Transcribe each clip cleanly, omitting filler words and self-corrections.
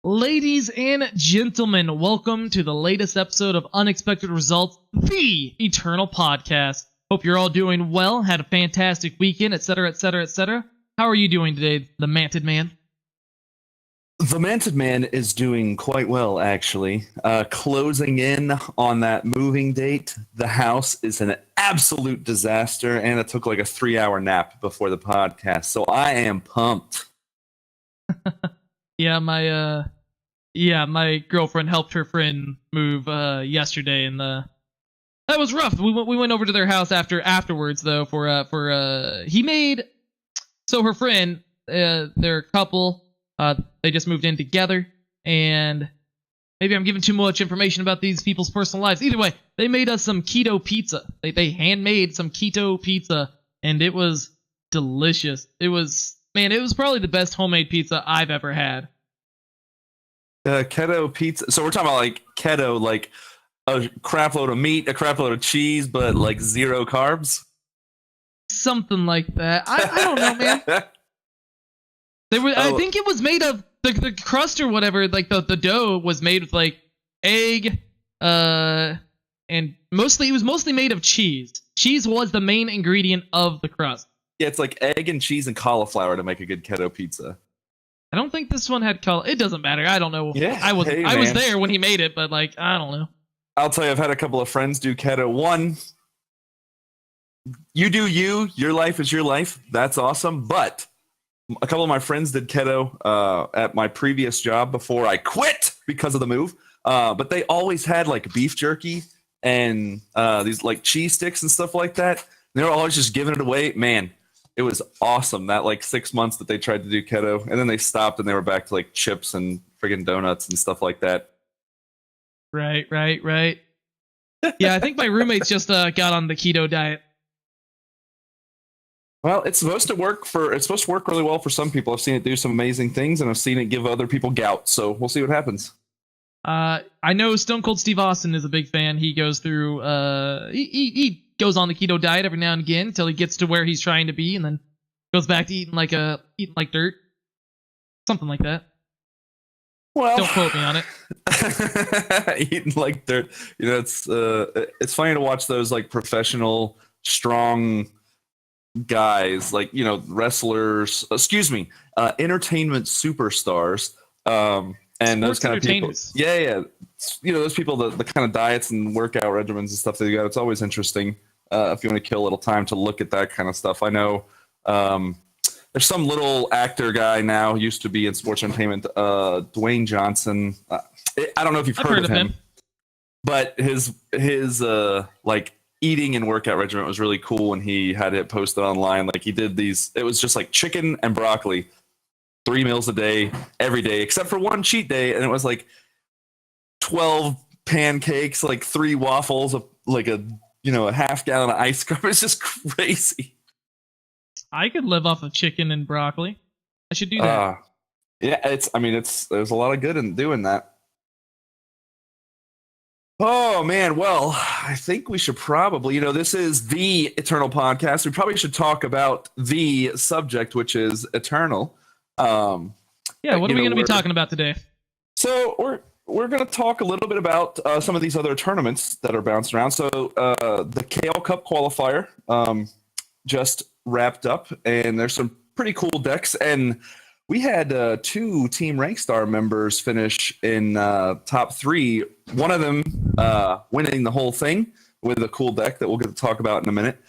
Ladies and gentlemen, welcome to the latest episode of Unexpected Results, the Eternal Podcast. Hope you're all doing well, had a fantastic weekend, etc., etc., etc. How are you doing today, the Manted Man? The Manted Man is doing quite well, actually. Closing in on that moving date. The house is an absolute disaster, and it took like a 3-hour nap before the podcast, so I am pumped. Yeah, my girlfriend helped her friend move yesterday, and that was rough. We went over to their house afterwards though for he made so her friend they're a couple, they just moved in together, and maybe I'm giving too much information about these people's personal lives. Either way, they made us some keto pizza. They handmade some keto pizza, and it was delicious. It was probably the best homemade pizza I've ever had. Keto pizza. So we're talking about like keto, like a crap load of meat, a crap load of cheese, but like zero carbs. Something like that. I don't know, man. I think it was made of the crust or whatever. Like the dough was made with like egg, and it was mostly made of cheese. Cheese was the main ingredient of the crust. Yeah, it's like egg and cheese and cauliflower to make a good keto pizza. I don't think this one had color. It doesn't matter. I don't know. Yeah, I was there when he made it, but like I don't know. I'll tell you, I've had a couple of friends do keto. One, you do you. Your life is your life. That's awesome. But a couple of my friends did keto at my previous job before I quit because of the move. But they always had like beef jerky and these like cheese sticks and stuff like that. They were always just giving it away. Man, it was awesome that like 6 months that they tried to do keto, and then they stopped and they were back to like chips and friggin' donuts and stuff like that. Right. Yeah, I think my roommates just got on the keto diet. Well, it's supposed to work really well for some people. I've seen it do some amazing things, and I've seen it give other people gout. So we'll see what happens. I know Stone Cold Steve Austin is a big fan. He goes through he goes on the keto diet every now and again until he gets to where he's trying to be, and then goes back to eating like dirt, something like that. Well, don't quote me on it. Eating like dirt, it's funny to watch those like professional, strong guys, like wrestlers. Entertainment superstars, and sports those kind of people. Yeah. Those people, the kind of diets and workout regimens and stuff they got. It's always interesting. If you want to kill a little time to look at that kind of stuff. I know there's some little actor guy now, used to be in sports entertainment, Dwayne Johnson. I don't know if you've heard of him, but his like eating and workout regimen was really cool, and he had it posted online. Like he did these, it was just like chicken and broccoli, 3 meals a day, every day, except for one cheat day, and it was like 12 pancakes, like 3 waffles, like a half gallon of ice cream. It's just crazy. I could live off of chicken and broccoli. I should do that. Yeah, there's a lot of good in doing that. Oh man, well, I think we should probably, this is the Eternal Podcast. We probably should talk about the subject, which is Eternal. What are we going to be talking about today? So we're going to talk a little bit about some of these other tournaments that are bouncing around. So the KL Cup qualifier just wrapped up, and there's some pretty cool decks. And we had 2 Team Rankstar members finish in top 3. One of them winning the whole thing with a cool deck that we'll get to talk about in a minute.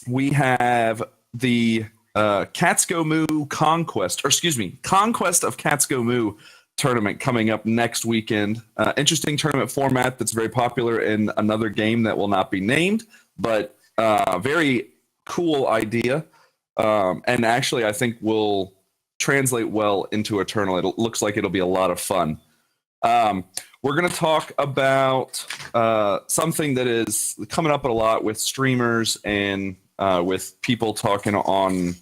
We have the Catsko Moo Conquest of Catsko Moo tournament coming up next weekend. Interesting tournament format that's very popular in another game that will not be named, but very cool idea. And actually, I think will translate well into Eternal. It looks like it'll be a lot of fun. We're going to talk about something that is coming up a lot with streamers and with people talking on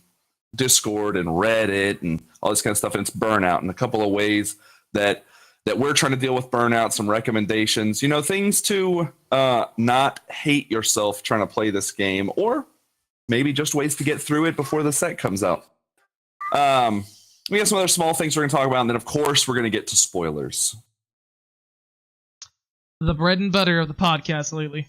Discord and Reddit and all this kind of stuff, and it's burnout, and a couple of ways that we're trying to deal with burnout, some recommendations, things to not hate yourself trying to play this game, or maybe just ways to get through it before the set comes out. we got some other small things we're going to talk about, and then of course we're going to get to spoilers. The bread and butter of the podcast lately.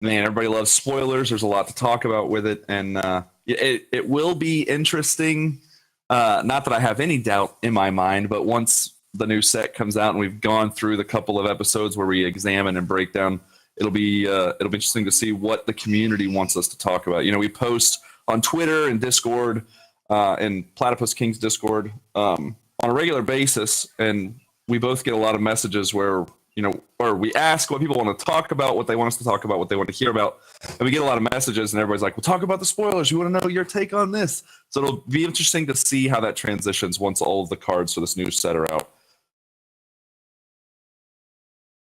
Man, everybody loves spoilers. There's a lot to talk about with it, and it will be interesting. Not that I have any doubt in my mind, but once the new set comes out and we've gone through the couple of episodes where we examine and break down, it'll be interesting to see what the community wants us to talk about. You know, we post on Twitter and Discord and Platypus King's Discord on a regular basis, and we both get a lot of messages where, you know, or we ask what people want to talk about, what they want us to talk about, what they want to hear about, and we get a lot of messages, and everybody's like, "Well, talk about the spoilers. We want to know your take on this." So it'll be interesting to see how that transitions once all of the cards for this new set are out.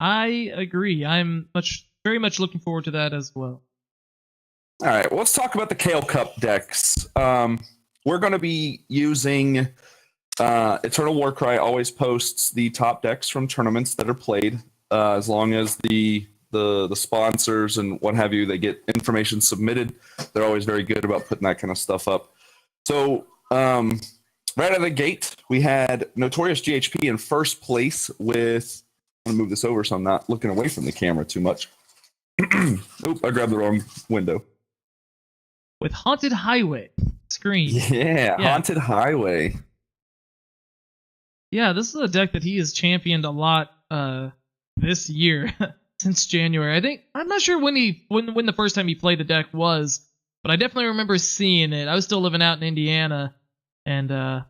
I agree. I'm very much looking forward to that as well. All right, well, let's talk about the Kale Cup decks. We're going to be using Eternal Warcry. Always posts the top decks from tournaments that are played. As long as the sponsors and what have you, they get information submitted. They're always very good about putting that kind of stuff up. So right out of the gate, we had Notorious GHP in first place with. I'm going to move this over so I'm not looking away from the camera too much. Oop, I grabbed the wrong window. With Haunted Highway screen. Yeah, Haunted Highway. Yeah, this is a deck that he has championed a lot this year since January. I'm not sure when the first time he played the deck was, but I definitely remember seeing it. I was still living out in Indiana, and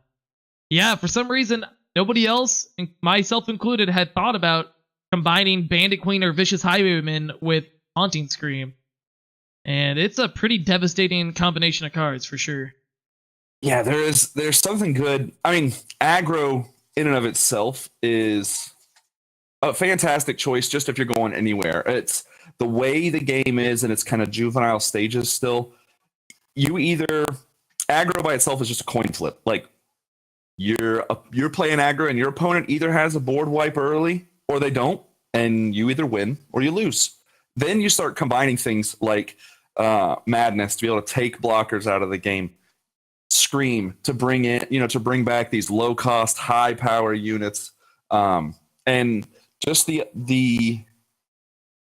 yeah, for some reason nobody else, myself included, had thought about combining Bandit Queen or Vicious Highwayman with Haunting Scream. And it's a pretty devastating combination of cards for sure. Yeah, there's something good. I mean, aggro in and of itself is a fantastic choice just if you're going anywhere. It's the way the game is in its kind of juvenile stages still. You either aggro by itself is just a coin flip. Like you're playing aggro and your opponent either has a board wipe early or they don't, and you either win or you lose. Then you start combining things like Madness to be able to take blockers out of the game, Scream to bring bring back these low cost, high power units, and just the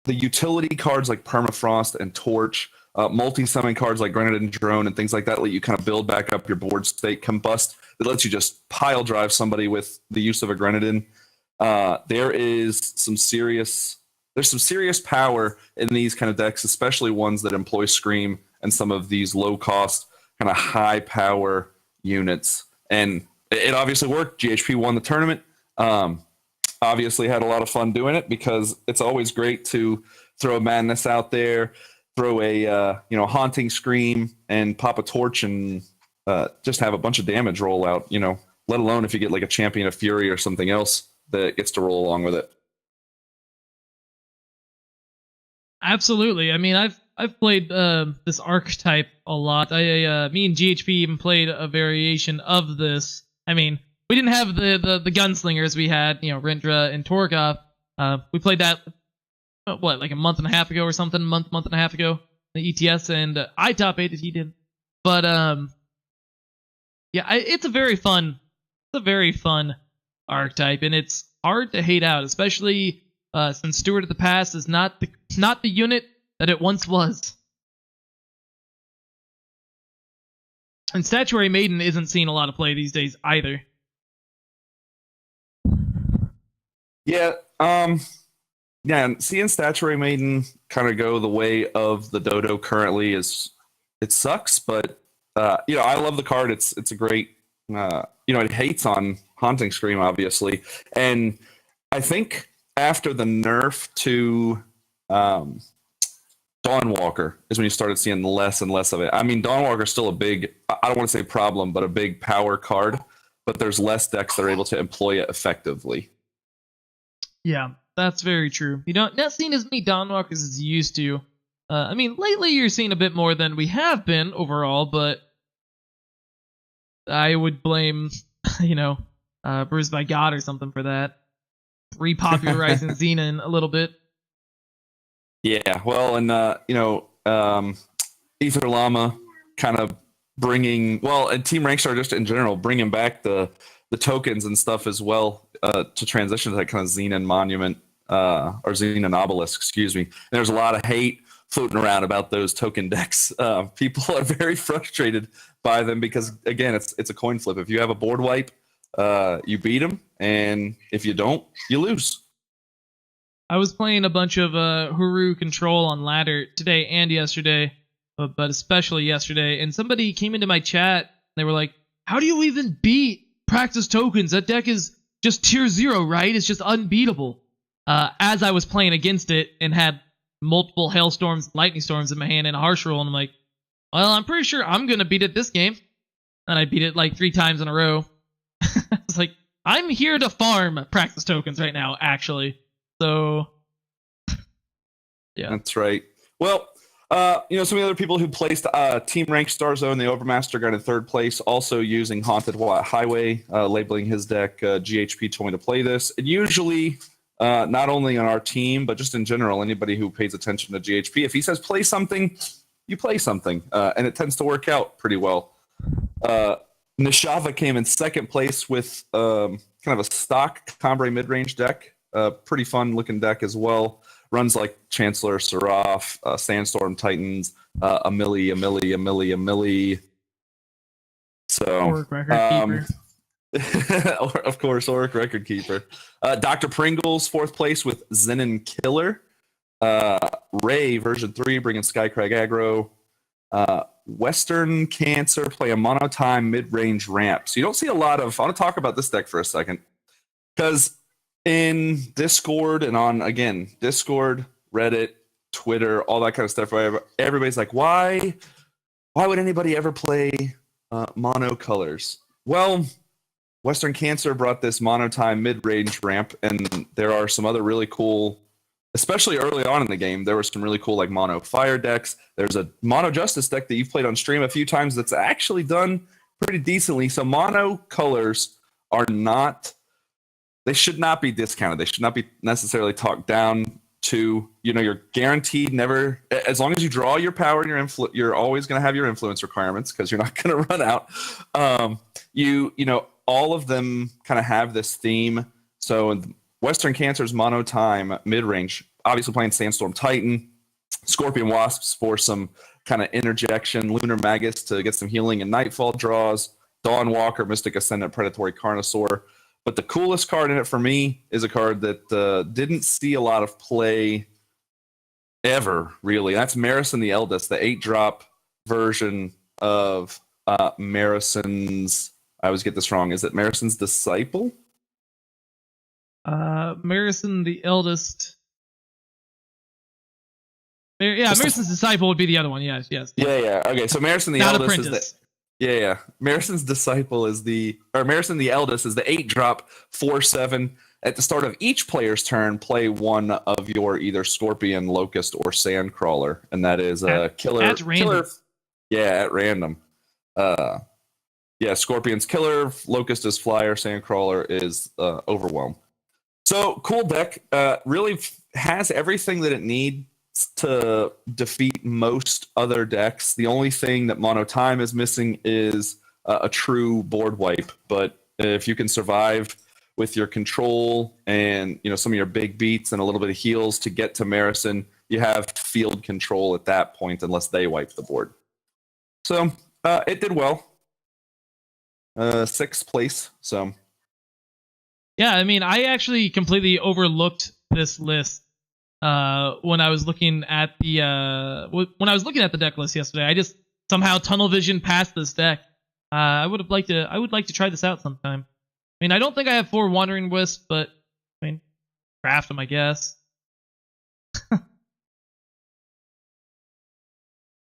utility cards like Permafrost and Torch, multi-summon cards like Grenadin Drone and things like that let you kind of build back up your board state. Combust that lets you just pile drive somebody with the use of a Grenadin. There's some serious power in these kind of decks, especially ones that employ Scream and some of these low cost kind of high power units. And it obviously worked. GHP won the tournament. Obviously had a lot of fun doing it because it's always great to throw a Madness out there, throw a Haunting Scream and pop a Torch and just have a bunch of damage roll out, let alone if you get like a Champion of Fury or something else that gets to roll along with it. Absolutely. I mean, I've played this archetype a lot. Me and GHP even played a variation of this. I mean, we didn't have the gunslingers we had, Rindra and Torgoth. We played that like a month and a half ago or something, month and a half ago, the ETS, and I top 8'd, he did. But yeah, it's a very fun archetype, and it's hard to hate out, especially since Steward of the Past is not the unit that it once was. And Statuary Maiden isn't seeing a lot of play these days either. Yeah, and seeing Statuary Maiden kind of go the way of the Dodo currently it sucks, but I love the card. It's a great it hates on Haunting Scream, obviously, and I think after the nerf to Dawnwalker is when you started seeing less and less of it. I mean, Dawnwalker is still a big, I don't want to say problem, but a big power card, but there's less decks that are able to employ it effectively. Yeah, that's very true. You don't not seeing as many Dawnwalkers as you used to. I mean, lately you're seeing a bit more than we have been overall, but I would blame, Bruised by God or something for that. Repopularizing Xenon a little bit. Yeah, well, and Ether Llama kind of and Team Rankstar just in general bringing back the tokens and stuff as well to transition to that kind of Xenon Monument or Xenon Obelisk, excuse me. And there's a lot of hate floating around about those token decks. People are very frustrated by them because again, it's a coin flip. If you have a board wipe, you beat them, and if you don't, you lose. I was playing a bunch of Huru Control on ladder today and yesterday, but especially yesterday, and somebody came into my chat. They were like, "How do you even beat Praxis Tokens? That deck is just tier 0, right? It's just unbeatable." As I was playing against it and had multiple Hailstorms, Lightning Storms in my hand and a Harsh Roll, and I'm like, "Well, I'm pretty sure I'm gonna beat it this game," and I beat it like 3 times in a row. It's like, I'm here to farm Praxis Tokens right now, actually. So, yeah. That's right. Well, some of the other people who placed Team Rank Star Zone, the Overmaster got in 3rd place, also using Haunted Highway, labeling his deck GHP told me to play this. And usually, not only on our team, but just in general, anybody who pays attention to GHP, if he says play something, you play something. And it tends to work out pretty well. Nishava came in 2nd place with kind of a stock Combrei mid-range deck. Pretty fun looking deck as well. Runs like Chancellor, Seraph, Sandstorm Titans, a milli. So, Auric Record Keeper. of course, Auric Record Keeper. Dr. Pringles, 4th place with Zenon Killer. Ray, version 3, bringing Skycrag aggro. Western Cancer play a monotime mid-range ramp. So you don't see a lot of... I want to talk about this deck for a second. Because in Discord and on, again, Discord, Reddit, Twitter, all that kind of stuff, everybody's like, why would anybody ever play mono colors? Well, Western Cancer brought this monotime mid-range ramp, and there are some other really cool... Especially early on in the game, there were some really cool like mono fire decks. There's a mono justice deck that you've played on stream a few times that's actually done pretty decently. So mono colors are not, they should not be discounted. They should not be necessarily talked down to, you're guaranteed never, as long as you draw your power and your you're always going to have your influence requirements because you're not going to run out. All of them kind of have this theme. So Western Cancer's mono time mid-range, obviously playing Sandstorm Titan, Scorpion Wasps for some kind of interjection, Lunar Magus to get some healing and Nightfall draws, Dawn Walker, Mystic Ascendant, Predatory Carnosaur. But the coolest card in it for me is a card that didn't see a lot of play ever, really. That's Marison the Eldest, the 8-drop version of Marison's... I always get this wrong. Is it Marison's Disciple? Marison the Eldest. Marison's Disciple would be the other one. Yes. Yeah. Okay, so Marison the Not Eldest Apprentice. is the Marison's Disciple is Marison the Eldest is the 8-drop 4/7. At the start of each player's turn, play one of your either Scorpion, Locust, or Sandcrawler, and that is a killer. At random. At random. Scorpion's killer, Locust is flyer, Sandcrawler is overwhelm. So cool deck. Really has everything that it needs to defeat most other decks. The only thing that Mono Time is missing is a true board wipe. But if you can survive with your control and some of your big beats and a little bit of heals to get to Marison, you have field control at that point unless they wipe the board. So it did well. 6th place. So. Yeah, I mean, I actually completely overlooked this list when I was looking at the deck list yesterday. I just somehow tunnel vision past this deck. I would like to try this out sometime. I mean, I don't think I have 4 Wandering Wisps, but I mean, craft them, I guess.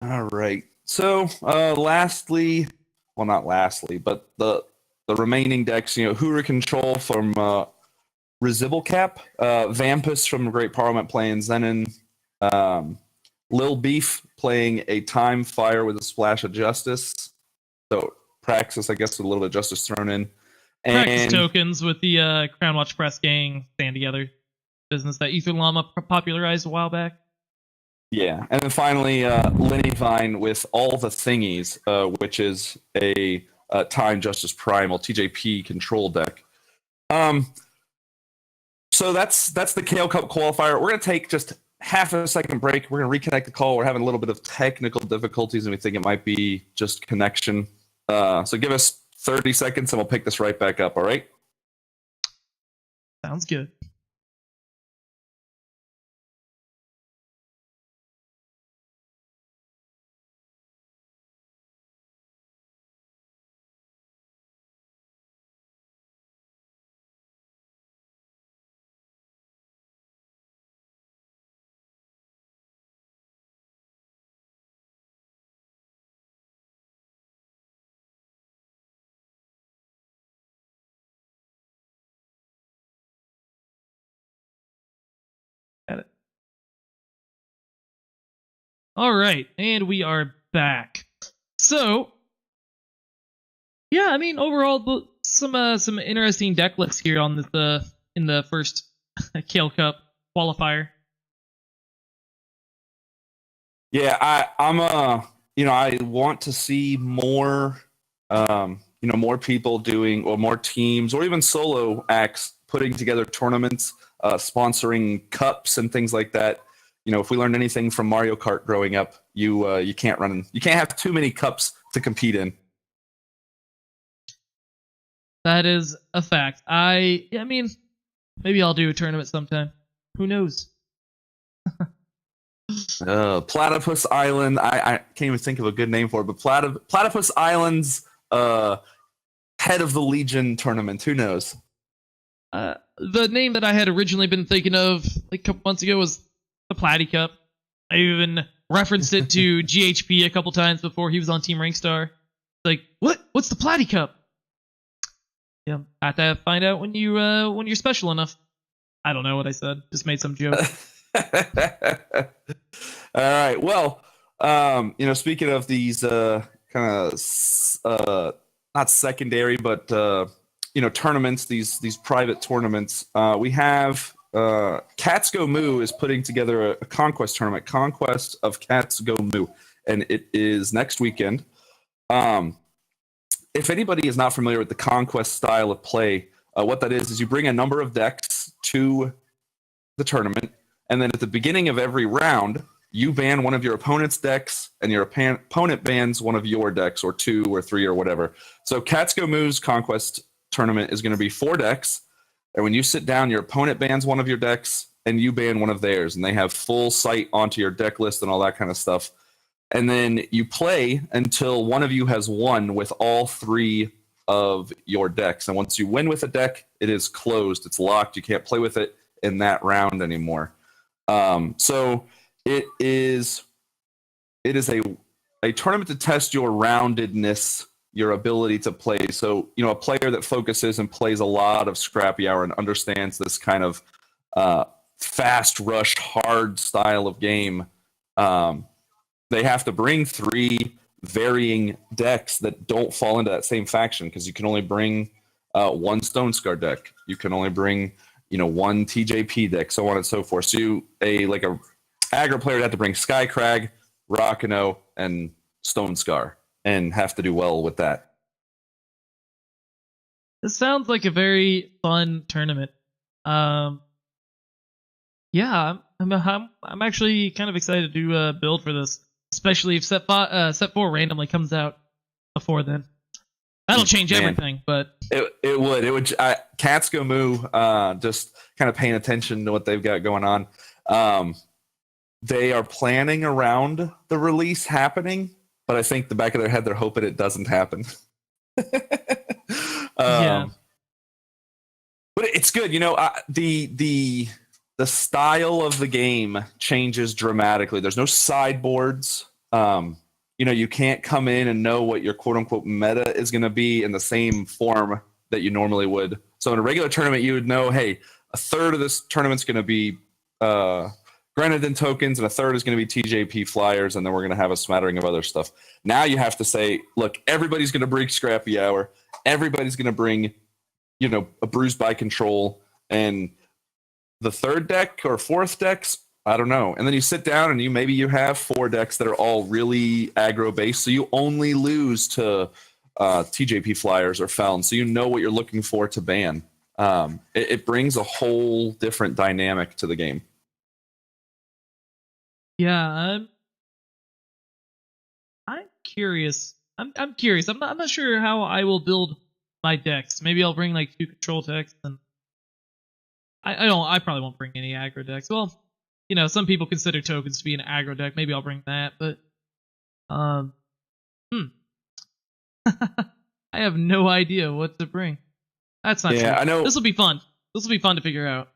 All right. So, lastly, well, not lastly, but the remaining decks, Hura Control from Risible Cap, Vampus from Great Parliament playing Zenon, Lil Beef playing a Time Fire with a splash of Justice. So Praxis, I guess, with a little bit of Justice thrown in. And Praxis tokens with the Crown Watch Press gang stand together business that Ether Llama popularized a while back. Yeah, and then finally, Lenny Vine with All the Thingies, which is a Time Justice Primal TJP control deck. Um, so that's the Kale Cup qualifier. We're gonna take just half a second break. We're gonna reconnect the call. We're having a little bit of technical difficulties, and we think it might be just connection. So give us 30 seconds, and we'll pick this right back up. All right. Sounds good. Got it. All right, and we are back. So, yeah, I mean, overall, some interesting deck lists here on the in the first Kale Cup qualifier. Yeah, I want to see more, more people doing, or more teams, or even solo acts putting together tournaments, sponsoring cups and things like that. If we learned anything from Mario Kart growing up, you can't have too many cups to compete in. That is a fact. I mean, maybe I'll do a tournament sometime. Who knows? Platypus Island. I can't even think of a good name for it, but Platypus Island's head of the Legion tournament. Who knows? The name that I had originally been thinking of like a couple months ago was the Platy Cup. I even referenced it to GHP a couple times before he was on Team Rankstar. Like, what? What's the Platy Cup? Yeah, I have to find out when you're special enough. I don't know what I said. Just made some joke. All right. Well, speaking of these kind of not secondary, but tournaments, these private tournaments, we have Cats Go Moo is putting together a conquest tournament, Conquest of Cats Go Moo, and it is next weekend. If anybody is not familiar with the conquest style of play, what that is you bring a number of decks to the tournament, and then at the beginning of every round, you ban one of your opponent's decks, and your opponent bans one of your decks, or 2 or 3 or whatever. So Cats Go Moo's conquest tournament is going to be 4 decks, and when you sit down, your opponent bans one of your decks, and you ban one of theirs, and they have full sight onto your deck list and all that kind of stuff. And then you play until one of you has won with all 3 of your decks. And once you win with a deck, it is closed. It's locked. You can't play with it in that round anymore. So it is a tournament to test your roundedness, your ability to play. So, a player that focuses and plays a lot of Scrappy Hour and understands this kind of fast rush, hard style of game, they have to bring 3 varying decks that don't fall into that same faction, because you can only bring one Stone Scar deck. You can only bring, one TJP deck, so on and so forth. So a aggro player would have to bring Skycrag, Rakano, and Stone Scar, and have to do well with that. This sounds like a very fun tournament. Yeah, I'm actually kind of excited to build for this, especially if set 4 randomly comes out before then. That'll change everything, but it would. Cats Go Moo, just kind of paying attention to what they've got going on. They are planning around the release happening, but I think the back of their head, they're hoping it doesn't happen. Yeah. But it's good. The style of the game changes dramatically. There's no sideboards. You can't come in and know what your quote unquote meta is going to be in the same form that you normally would. So in a regular tournament, you would know, hey, a third of this tournament's going to be Grenadin tokens, and a third is going to be TJP flyers, and then we're going to have a smattering of other stuff. Now you have to say, look, everybody's going to bring Scrappy Hour. Everybody's going to bring, a Bruised by Control, and the third deck or fourth decks I don't know. And then you sit down and maybe you have 4 decks that are all really aggro based, so you only lose to TJP flyers or Feln, so you know what you're looking for to ban. It brings a whole different dynamic to the game. Yeah, I'm curious. I'm curious. I'm not sure how I will build my decks. Maybe I'll bring like 2 control decks, and I probably won't bring any aggro decks. Well, some people consider tokens to be an aggro deck. Maybe I'll bring that, but I have no idea what to bring. That's not true. I know. This will be fun. This will be fun to figure out.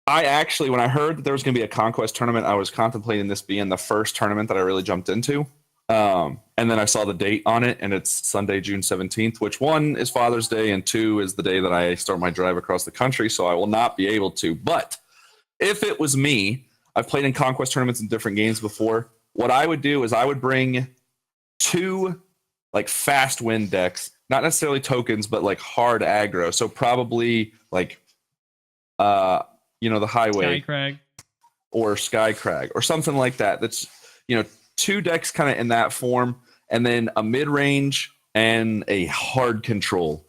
I actually, when I heard that there was going to be a Conquest tournament, I was contemplating this being the first tournament that I really jumped into. And then I saw the date on it, and it's Sunday, June 17th, which 1 is Father's Day, and 2 is the day that I start my drive across the country, so I will not be able to. But if it was me, I've played in Conquest tournaments in different games before. What I would do is I would bring 2 like fast win decks, not necessarily tokens, but like hard aggro. So probably like the Highway Skycrag or Skycrag or something like that. That's 2 decks kind of in that form, and then a mid-range and a hard control.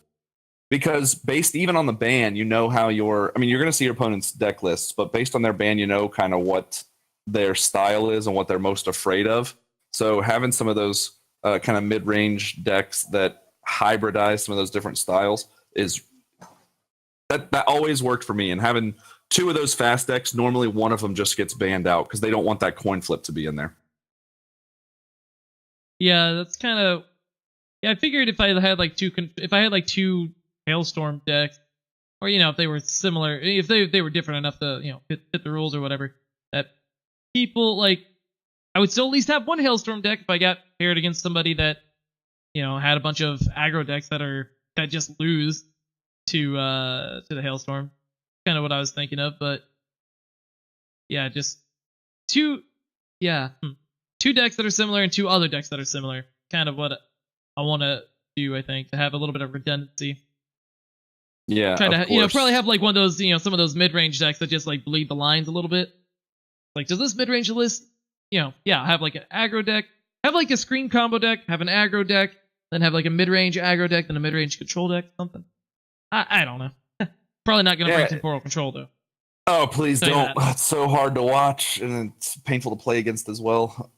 Because based even on the ban, how you're going to see your opponent's deck lists, but based on their ban, kind of what their style is and what they're most afraid of. So having some of those kind of mid-range decks that hybridize some of those different styles is that always worked for me. And having 2 of those fast decks, normally one of them just gets banned out because they don't want that coin flip to be in there. Yeah, that's kind of. Yeah, I figured if I had like 2 Hailstorm decks, or if they were similar, if they were different enough to fit the rules or whatever, that people like, I would still at least have 1 Hailstorm deck if I got paired against somebody that had a bunch of aggro decks that just lose to the Hailstorm. Kind of what I was thinking of, but yeah, just 2 decks that are similar and 2 other decks that are similar. Kind of what I want to do, I think, to have a little bit of redundancy. Yeah, try to probably have like one of those some of those mid-range decks that just like bleed the lines a little bit. Like, does this mid-range list have like an aggro deck, have like a screen combo deck, have an aggro deck, then have like a mid-range aggro deck, then a mid-range control deck, something. I don't know. Probably not gonna bring temporal control though. Oh, please don't. It's so hard to watch, and it's painful to play against as well.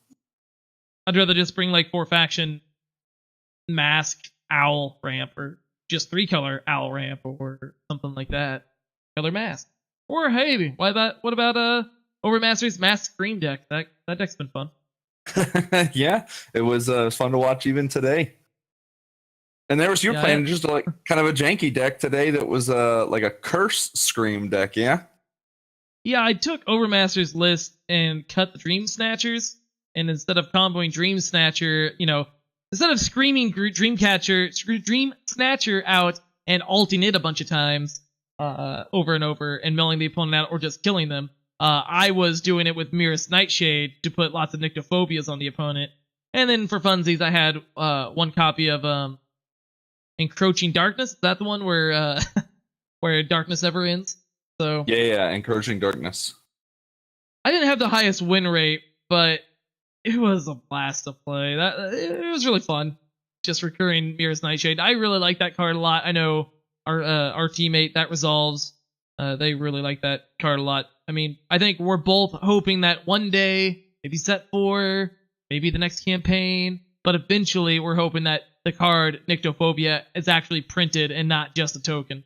I'd rather just bring like 4-faction mask owl ramp, or just 3-color owl ramp, or something like that. Color mask. Or hey, what about Overmaster's Mask Scream deck? That deck's been fun. Yeah, it was fun to watch even today. And there was playing just like kind of a janky deck today that was like a Curse Scream deck, yeah? Yeah, I took Overmaster's list and cut the Dream Snatchers, and instead of comboing Dream Snatcher, instead of screaming Dream Snatcher out and ulting it a bunch of times over and over and milling the opponent out or just killing them, I was doing it with Mirror's Nightshade to put lots of Nyctophobias on the opponent. And then for funsies, I had 1 copy of Encroaching Darkness. Is that the one where where darkness never ends? So yeah, Encroaching Darkness. I didn't have the highest win rate, but it was a blast to play. It was really fun. Just recurring Mirror's Nightshade. I really like that card a lot. I know our teammate that resolves. They really like that card a lot. I mean, I think we're both hoping that one day, maybe set 4, maybe the next campaign, but eventually we're hoping that the card Nyctophobia is actually printed and not just a token.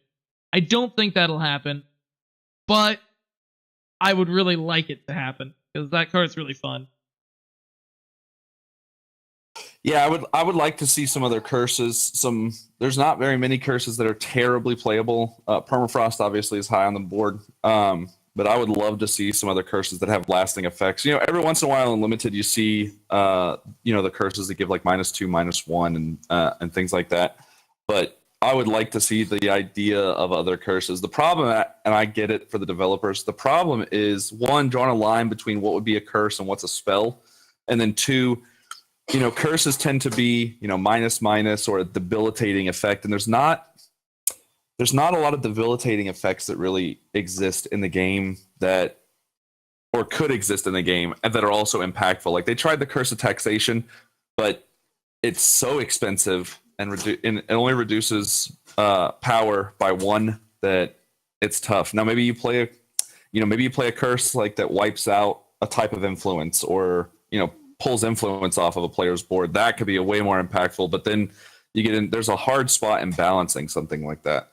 I don't think that'll happen, but I would really like it to happen because that card's really fun. Yeah, I would like to see some other curses. There's not very many curses that are terribly playable. Permafrost obviously is high on the board, but I would love to see some other curses that have lasting effects. Every once in a while in Limited, you see the curses that give like -2, -1, and things like that. But I would like to see the idea of other curses. The problem, and I get it for the developers, the problem is, 1, drawing a line between what would be a curse and what's a spell, and then 2, curses tend to be, -, or a debilitating effect. And there's not a lot of debilitating effects that really exist in the game that or could exist in the game and that are also impactful. Like they tried the Curse of Taxation, but it's so expensive and it only reduces power by 1 that it's tough. Now maybe you play a curse like that wipes out a type of influence, or pulls influence off of a player's board. That could be a way more impactful. But then you get in. There's a hard spot in balancing something like that.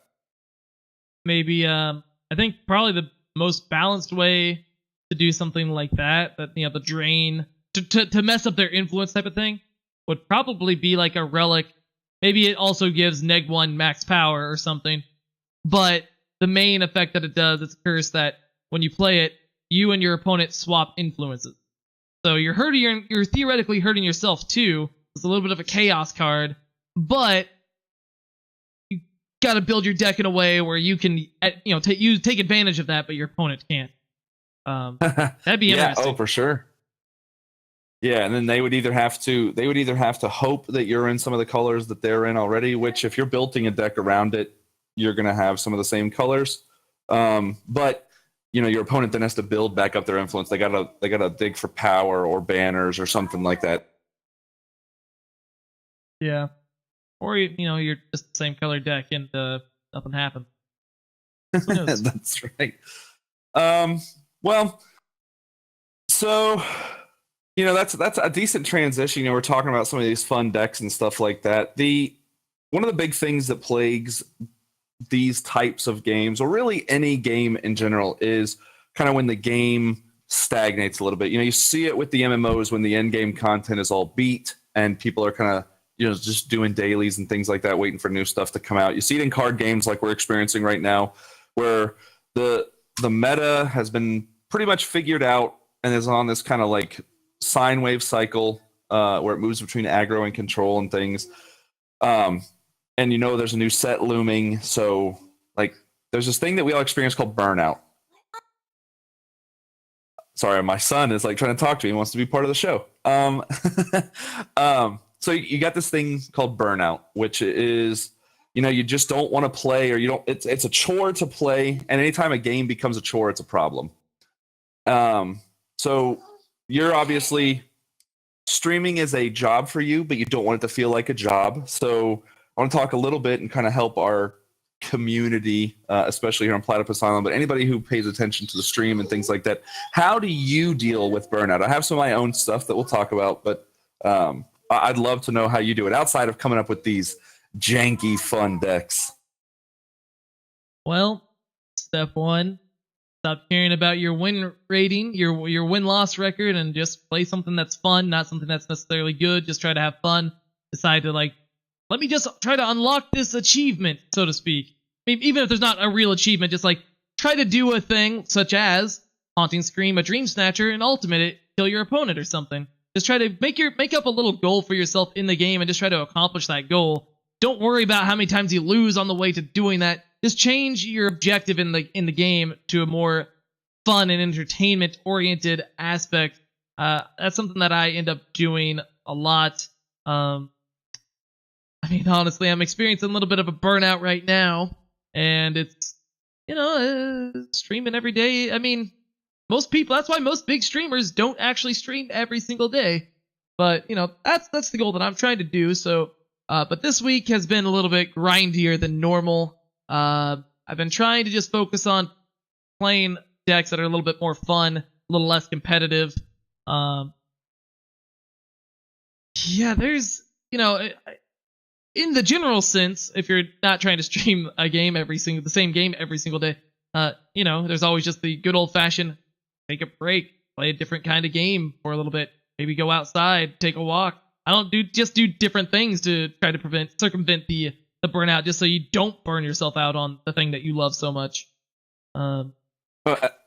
Maybe I think probably the most balanced way to do something like that the drain to mess up their influence type of thing would probably be like a relic. Maybe it also gives -1 max power or something. But the main effect that it does, it's a curse that when you play it, you and your opponent swap influences. So you're theoretically hurting yourself too. It's a little bit of a chaos card, but you got to build your deck in a way where you can, take advantage of that, but your opponent can't. That'd be interesting. Oh, for sure. Yeah, and then they would either have to hope that you're in some of the colors that they're in already, which if you're building a deck around it, you're going to have some of the same colors. But your opponent then has to build back up their influence. They gotta dig for power or banners or something like that. Yeah, or you're just the same color deck and nothing happens. That's right. Well, so that's a decent transition. We're talking about some of these fun decks and stuff like that. One of the big things that plagues these types of games, or really any game in general, is kind of when the game stagnates a little bit. You see it with the MMOs when the end game content is all beat and people are kind of just doing dailies and things like that, waiting for new stuff to come out. You see it in card games like we're experiencing right now, where the meta has been pretty much figured out and is on this kind of like sine wave cycle where it moves between aggro and control and things. And there's a new set looming. So like there's this thing that we all experience called burnout. Sorry, my son is like trying to talk to me. He wants to be part of the show. So you got this thing called burnout, which is, you just don't want to play, or it's a chore to play. And anytime a game becomes a chore, it's a problem. So you're obviously streaming is a job for you, but you don't want it to feel like a job. So I want to talk a little bit and kind of help our community, especially here on Platypus Island, but anybody who pays attention to the stream and things like that. How do you deal with burnout? I have some of my own stuff that we'll talk about, but I'd love to know how you do it outside of coming up with these janky, fun decks. Well, step 1, stop caring about your win rating, your win-loss record, and just play something that's fun, not something that's necessarily good. Just try to have fun. Decide to let me just try to unlock this achievement, so to speak. I mean, even if there's not a real achievement, just try to do a thing such as Haunting Scream, a Dream Snatcher, and ultimate it, kill your opponent or something. Just try to make up a little goal for yourself in the game and just try to accomplish that goal. Don't worry about how many times you lose on the way to doing that. Just change your objective in the game to a more fun and entertainment oriented aspect. That's something that I end up doing a lot. Honestly, I'm experiencing a little bit of a burnout right now, and it's, streaming every day. Most people, that's why most big streamers don't actually stream every single day. But, that's the goal that I'm trying to do. So, but this week has been a little bit grindier than normal. I've been trying to just focus on playing decks that are a little bit more fun, a little less competitive. There's, in the general sense, if you're not trying to stream a game the same game every single day, there's always just the good old fashioned take a break, play a different kind of game for a little bit, maybe go outside, take a walk. I don't do different things to try to circumvent the burnout, just so you don't burn yourself out on the thing that you love so much. I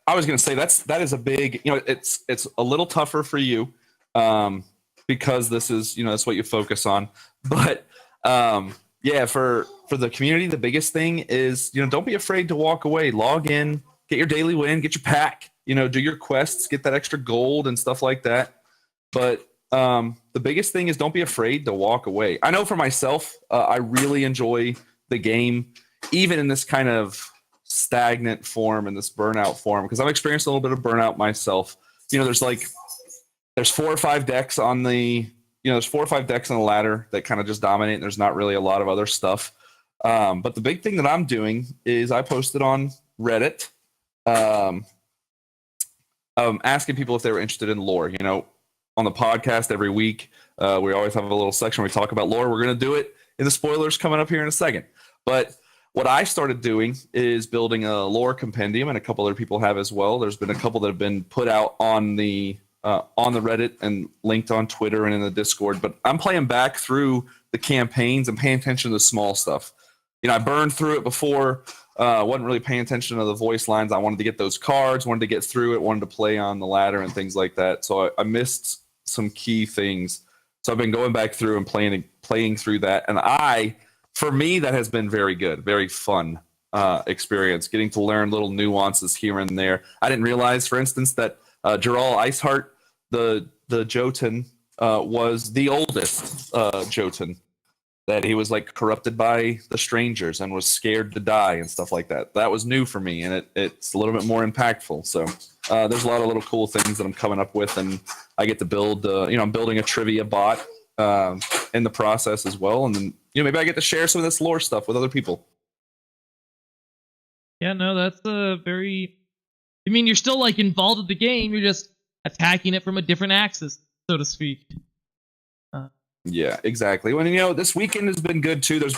was going to say that is a big, it's a little tougher for you, because this is, that's what you focus on. But for the community, the biggest thing is, don't be afraid to walk away, log in, get your daily win, get your pack, do your quests, get that extra gold and stuff like that. But the biggest thing is don't be afraid to walk away. I know for myself, I really enjoy the game, even in this kind of stagnant form and this burnout form, because I've experienced a little bit of burnout myself. there's 4 or 5 decks on the there's 4 or 5 decks on the ladder that kind of just dominate. And there's not really a lot of other stuff. But the big thing that I'm doing is I posted on Reddit, asking people if they were interested in lore. On the podcast every week, we always have a little section where we talk about lore. We're going to do it in the spoilers coming up here in a second. But what I started doing is building a lore compendium, and a couple other people have as well. There's been a couple that have been put out on the Reddit and linked on Twitter and in the Discord. But I'm playing back through the campaigns and paying attention to the small stuff. I burned through it before. Wasn't really paying attention to the voice lines. I wanted to get those cards, wanted to get through it, wanted to play on the ladder and things like that. So I missed some key things. So I've been going back through and playing through that. And for me, that has been very good, very fun experience, getting to learn little nuances here and there. I didn't realize, for instance, that Geralt Iceheart, the Jotun, was the oldest Jotun. That he was like corrupted by the strangers and was scared to die and stuff like that. That was new for me, and it's a little bit more impactful. So there's a lot of little cool things that I'm coming up with, and I get to build. I'm building a trivia bot in the process as well, and then maybe I get to share some of this lore stuff with other people. Yeah, no, that's a very. I mean, you're still like involved with the game. You're just attacking it from a different axis, so to speak. Yeah, exactly. Well, this weekend has been good too. There's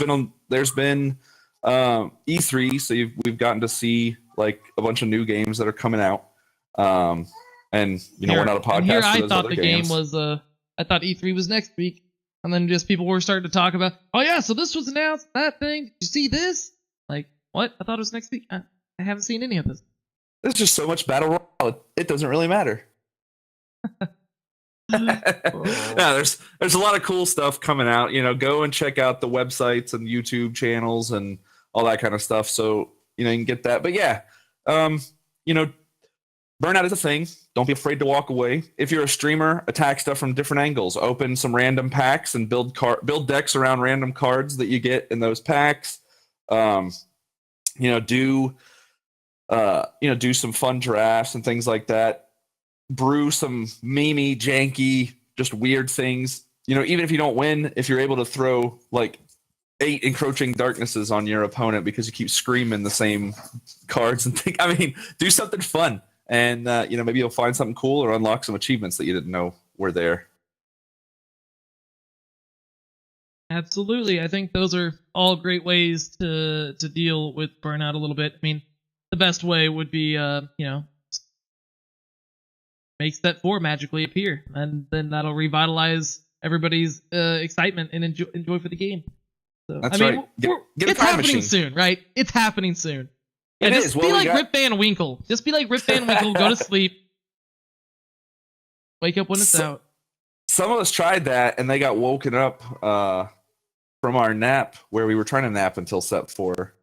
been E3, so we've gotten to see like a bunch of new games that are coming out. And we're not a podcast. And here for I those thought other the games. game was I thought E3 was next week, and then just people were starting to talk about, oh yeah, so this was announced, that thing. Did you see this? Like what? I thought it was next week. I haven't seen any of this. There's just so much battle royale. It doesn't really matter. Yeah, there's a lot of cool stuff coming out. Go and check out the websites and YouTube channels and all that kind of stuff. So you can get that. But yeah, burnout is a thing. Don't be afraid to walk away. If you're a streamer, attack stuff from different angles. Open some random packs and build decks around random cards that you get in those packs. Do some fun drafts and things like that. Brew some memey, janky, just weird things. Even if you don't win, if you're able to throw like 8 encroaching darknesses on your opponent because you keep screaming the same cards and do something fun. And maybe you'll find something cool or unlock some achievements that you didn't know were there. Absolutely. I think those are all great ways to deal with burnout a little bit. I mean, the best way would be make Step 4 magically appear, and then that'll revitalize everybody's excitement and enjoy for the game. So, That's right. It's happening soon, right? It's happening soon. Yeah, just be like Rip Van Winkle. Just be like Rip Van Winkle. Go to sleep. Wake up when it's out. Some of us tried that, and they got woken up from our nap, where we were trying to nap until Step 4.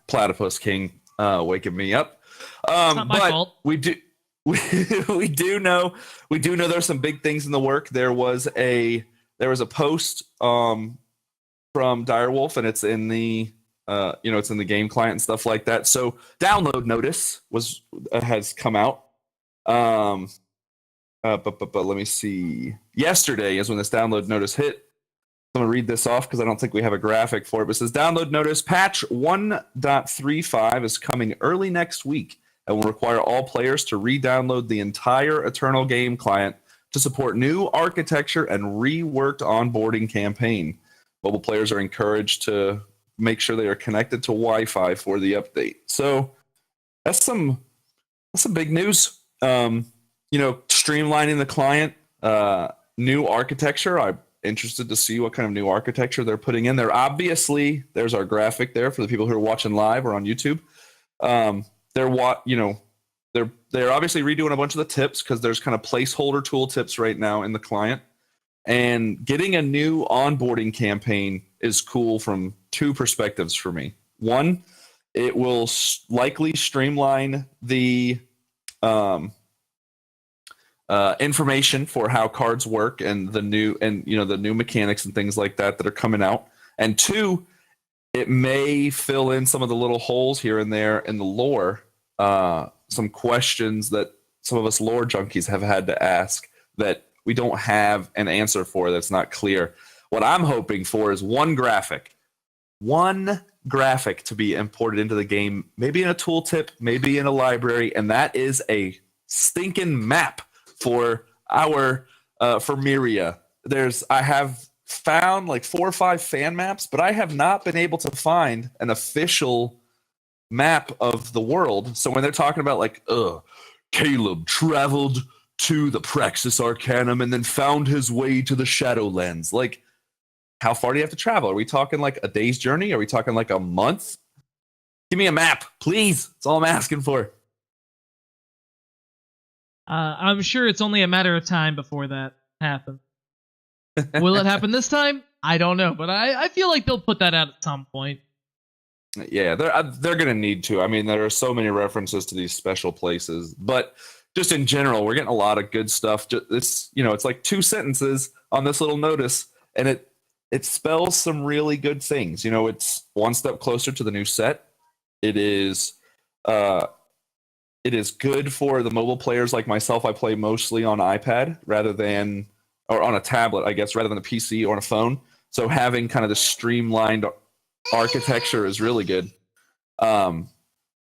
Platypus King waking me up. It's not my fault. We do know there's some big things in the work. There was a post from Direwolf, and it's in the it's in the game client and stuff like that. So download notice has come out. But let me see. Yesterday is when this download notice hit. I'm going to read this off because I don't think we have a graphic for it. But it says download notice patch 1.35 is coming early next week and will require all players to re-download the entire Eternal game client to support new architecture and reworked onboarding campaign. Mobile players are encouraged to make sure they are connected to Wi-Fi for the update. So that's some big news. Streamlining the client, new architecture. I'm interested to see what kind of new architecture they're putting in there. Obviously, there's our graphic there for the people who are watching live or on YouTube. They're obviously redoing a bunch of the tips because there's kind of placeholder tool tips right now in the client. And getting a new onboarding campaign is cool from 2 perspectives for me. One, it will likely streamline the information for how cards work and the new mechanics and things like that are coming out. And 2, it may fill in some of the little holes here and there in the lore. Some questions that some of us lore junkies have had to ask that we don't have an answer for that's not clear. What I'm hoping for is one graphic to be imported into the game, maybe in a tooltip, maybe in a library, and that is a stinking map for Myria. I have found like 4 or 5 fan maps, but I have not been able to find an official map of the world. So when they're talking about like, Caleb traveled to the Praxis Arcanum and then found his way to the Shadowlands, like, how far do you have to travel? Are we talking like a day's journey? Are we talking like a month? Give me a map, please. That's all I'm asking for. I'm sure it's only a matter of time before that happens. Will it happen this time? I don't know, but I feel like they'll put that out at some point. Yeah, they're going to need to. I mean, there are so many references to these special places, but just in general, we're getting a lot of good stuff. It's like 2 sentences on this little notice, and it spells some really good things. It's one step closer to the new set. It is good for the mobile players like myself. I play mostly on iPad or on a tablet, I guess, rather than a PC or on a phone. So having kind of the streamlined architecture is really good. And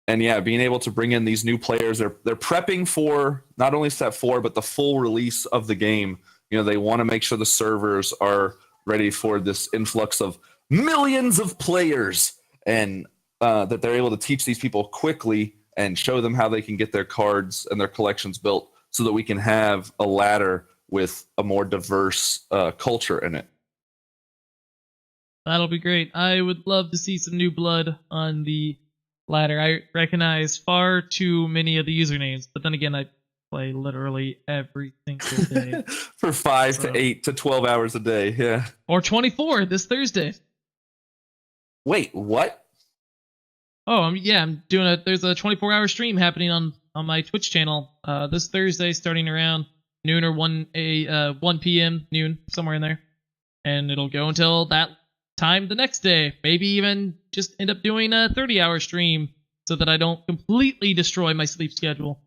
yeah, being able to bring in these new players, they're prepping for not only Set 4, but the full release of the game. They want to make sure the servers are ready for this influx of millions of players, and that they're able to teach these people quickly and show them how they can get their cards and their collections built so that we can have a ladder with a more diverse culture in it. That'll be great. I would love to see some new blood on the ladder. I recognize far too many of the usernames, but then again, I play literally every single day. For 5 to 8 to 12 hours a day, yeah. Or 24 this Thursday. Wait, what? Oh, I'm doing there's a 24-hour stream happening on my Twitch channel this Thursday starting around noon or 1 p.m. noon, somewhere in there. And it'll go until that time the next day. Maybe even just end up doing a 30-hour stream so that I don't completely destroy my sleep schedule.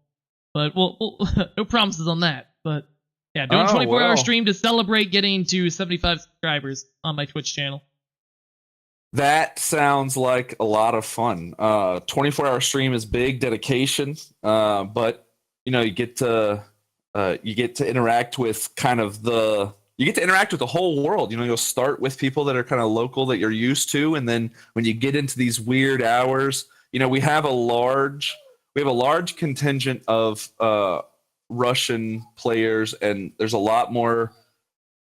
But we'll no promises on that. But yeah, doing a 24-hour stream to celebrate getting to 75 subscribers on my Twitch channel. That sounds like a lot of fun. 24-hour stream is big dedication, but you get to interact with the whole world. You'll start with people that are kind of local that you're used to, and then when you get into these weird hours, we have a large contingent of Russian players, and there's a lot more.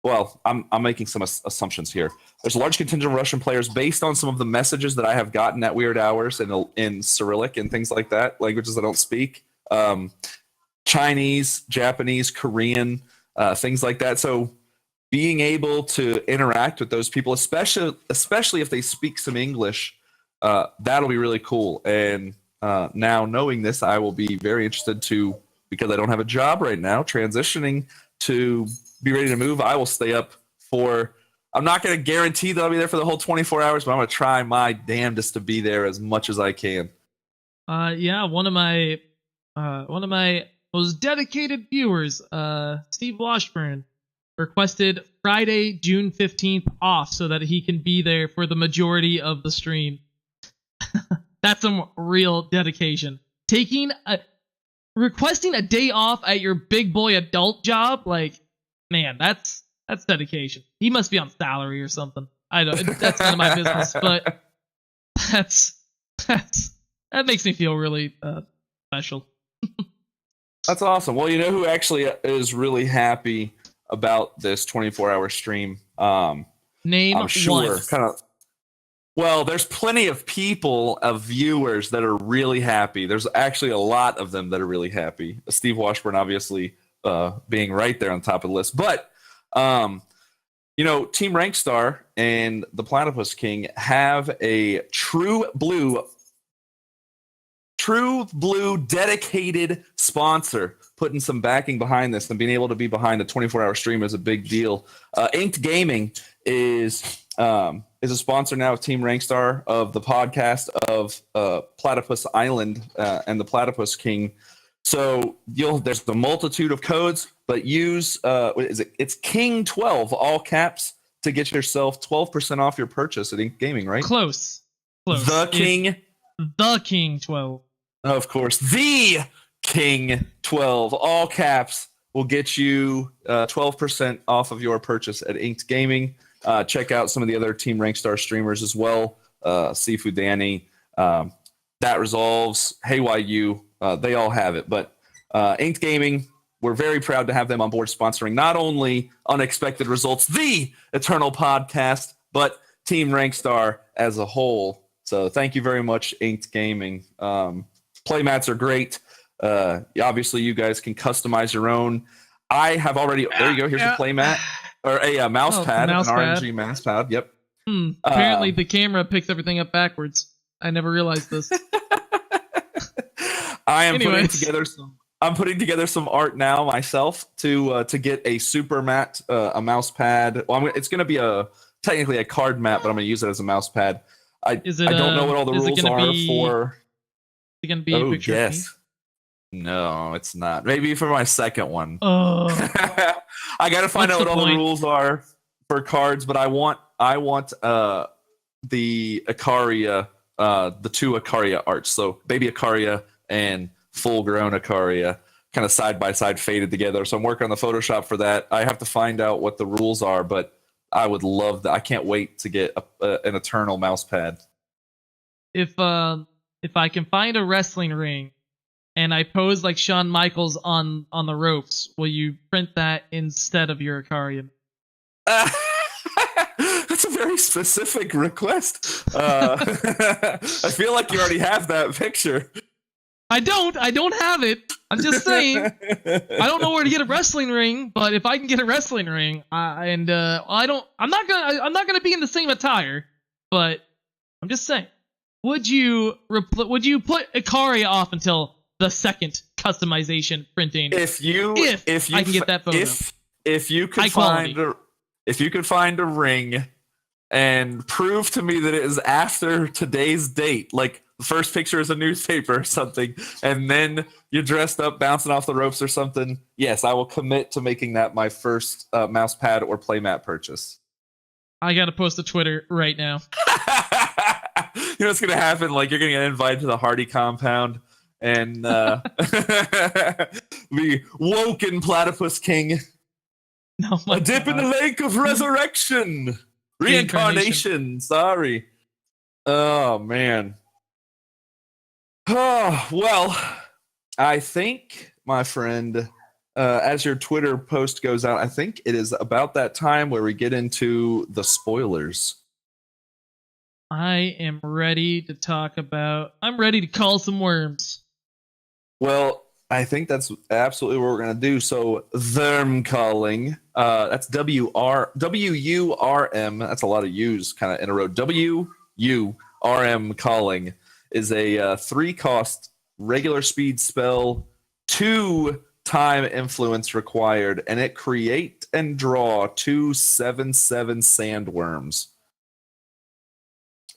Well, I'm making some assumptions here. There's a large contingent of Russian players based on some of the messages that I have gotten at weird hours in Cyrillic and things like that, languages I don't speak. Chinese, Japanese, Korean, things like that. So being able to interact with those people, especially if they speak some English, that'll be really cool. And now knowing this, I will be very interested because I don't have a job right now, transitioning to be ready to move. I will stay up I'm not going to guarantee that I'll be there for the whole 24 hours, but I'm going to try my damnedest to be there as much as I can. Yeah, one of my most dedicated viewers, Steve Washburn, requested Friday, June 15th off so that he can be there for the majority of the stream. That's some real dedication. Requesting a day off at your big boy adult job, like, man, that's dedication. He must be on salary or something. I don't. That's none of my business, but that makes me feel really special. That's awesome. Well, who actually is really happy about this 24-hour stream? Name I'm sure. one. Well, there's plenty of viewers that are really happy. There's actually a lot of them that are really happy. Steve Washburn, obviously, being right there on top of the list. But, Team Rankstar and the Platypus King have a true blue dedicated sponsor putting some backing behind this, and being able to be behind a 24-hour stream is a big deal. Inked Gaming is a sponsor now of Team Rankstar, of the podcast of Platypus Island and the Platypus King. So there's a multitude of codes, but use what is it? It's King 12, all caps, to get yourself 12% off your purchase at Ink Gaming, right? Close. The King. The King 12. Of course, the King 12, all caps, will get you 12% off of your purchase at Inked Gaming. Check out some of the other Team Rankstar streamers as well. Sifu Danny, That Resolves, HeyYU, they all have it. But Inked Gaming, we're very proud to have them on board sponsoring not only Unexpected Results, the Eternal podcast, but Team Rankstar as a whole. So thank you very much, Inked Gaming. Playmats are great. Obviously, you guys can customize your own. I have already. There you go. Here's a playmat or a mouse pad, an RNG mouse pad. Yep. Apparently, the camera picks everything up backwards. I never realized this. I'm putting together some art now myself to get a super mat, a mouse pad. Well, it's going to be technically a card mat, but I'm going to use it as a mouse pad. I don't know what all the rules are for. Is it going to be a picture of me? No, it's not. Maybe for my second one. Oh. I got to find out what all the rules are for cards, but I want the Icaria, the two Icaria arts. So baby Icaria and full grown Icaria kind of side by side faded together. So I'm working on the Photoshop for that. I have to find out what the rules are, but I would love that. I can't wait to get an Eternal mouse pad. If I can find a wrestling ring and I pose like Shawn Michaels on the ropes, will you print that instead of your Icaria? That's a very specific request. I feel like you already have that picture. I don't have it. I'm just saying. I don't know where to get a wrestling ring, but if I can get a wrestling ring, I'm not gonna be in the same attire, but I'm just saying. Would you put Icaria off until the second customization printing? If I can get that photo. If you could find a ring and prove to me that it is after today's date, like the first picture is a newspaper or something, and then you're dressed up bouncing off the ropes or something, yes, I will commit to making that my first mouse pad or playmat purchase. I gotta post to Twitter right now. You know what's gonna happen? Like, you're gonna get invited to the Hardy compound and be woken Platypus King. No, a dip in the lake of resurrection. Reincarnation. Sorry. Oh, man. Oh, well, I think, my friend, as your Twitter post goes out, I think it is about that time where we get into the spoilers. I am ready to talk about... I'm ready to call some worms. Well, I think that's absolutely what we're going to do. So, Worm calling. That's W-U-R-M. That's a lot of U's kind of in a row. W-U-R-M calling is a 3-cost regular speed spell, 2 time influence required, and it create and draw 2 7/7 sandworms.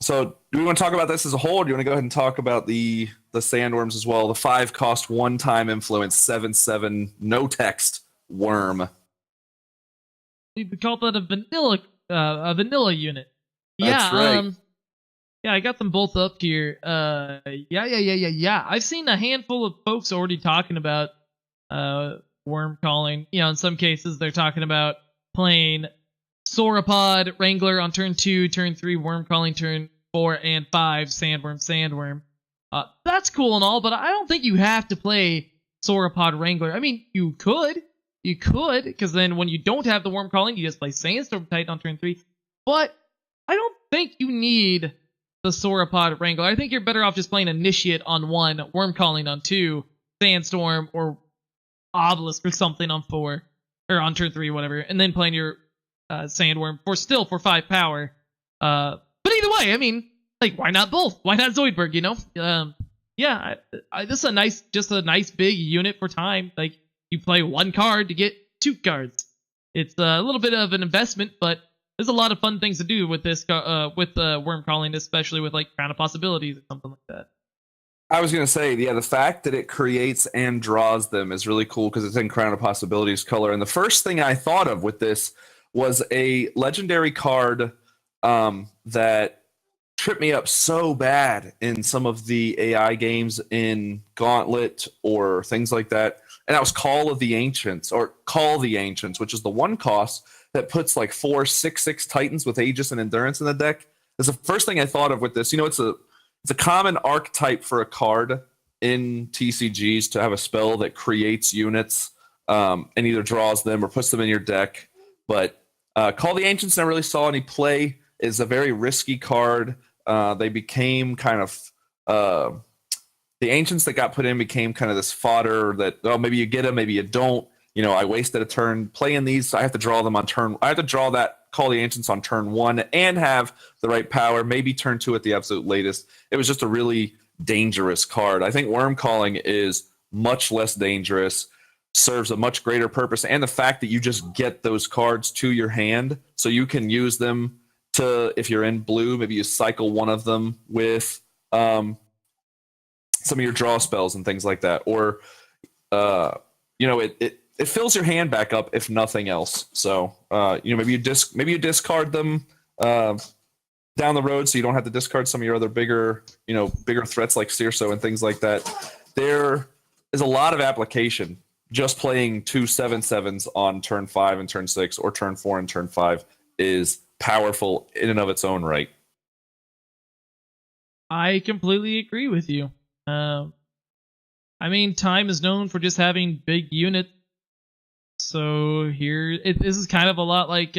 So, do we want to talk about this as a whole, or do you want to go ahead and talk about the sandworms as well? The 5-cost 1-time influence 7/7 no text worm. You could call that a vanilla unit. That's right. Yeah, I got them both up here. Yeah. I've seen a handful of folks already talking about worm calling. You know, in some cases they're talking about playing Sauropod Wrangler on turn 2, turn 3, worm calling turn 4 and 5, sandworm. That's cool and all, but I don't think you have to play Sauropod Wrangler. I mean, you could, because then when you don't have the worm calling, you just play Sandstorm Titan on turn 3. But I don't think you need the Sauropod Wrangler. I think you're better off just playing Initiate on 1, worm calling on 2, Sandstorm or Obelisk or something on 4, or on turn 3, whatever, and then playing your Sandworm for 5 power. But either way, I mean, like, why not both? Why not Zoidberg, you know? This is just a nice big unit for time. Like, you play 1 card to get 2 cards. It's a little bit of an investment, but there's a lot of fun things to do with this, with worm calling, especially with like Crown of Possibilities or something like that. I was going to say, yeah, the fact that it creates and draws them is really cool because it's in Crown of Possibilities color. And the first thing I thought of with this was a legendary card that tripped me up so bad in some of the AI games in Gauntlet or things like that. And that was Call of the Ancients, or Call the Ancients, which is the one cost that puts like 4/6/6 Titans with Aegis and Endurance in the deck. That's the first thing I thought of with this. You know, it's a common archetype for a card in TCGs to have a spell that creates units and either draws them or puts them in your deck. But Call the Ancients never really saw any play. Is a very risky card. They became kind of the Ancients that got put in became kind of this fodder that, oh, maybe you get them, maybe you don't. You know, I wasted a turn playing these. So I have to draw them on turn. I have to draw that Call the Ancients on turn 1 and have the right power, maybe turn 2 at the absolute latest. It was just a really dangerous card. I think Worm Calling is much less dangerous, serves a much greater purpose, and the fact that you just get those cards to your hand so you can use them to, if you're in blue, maybe you cycle one of them with some of your draw spells and things like that. Or, you know, it fills your hand back up if nothing else. So, you know, maybe you discard them down the road so you don't have to discard some of your other bigger threats like Searso and things like that. There is a lot of application just playing 2 7/7s on turn 5 and turn 6 or turn 4 and turn 5 is powerful in and of its own right. I completely agree with you. I mean, Time is known for just having big units. So here, this is kind of a lot like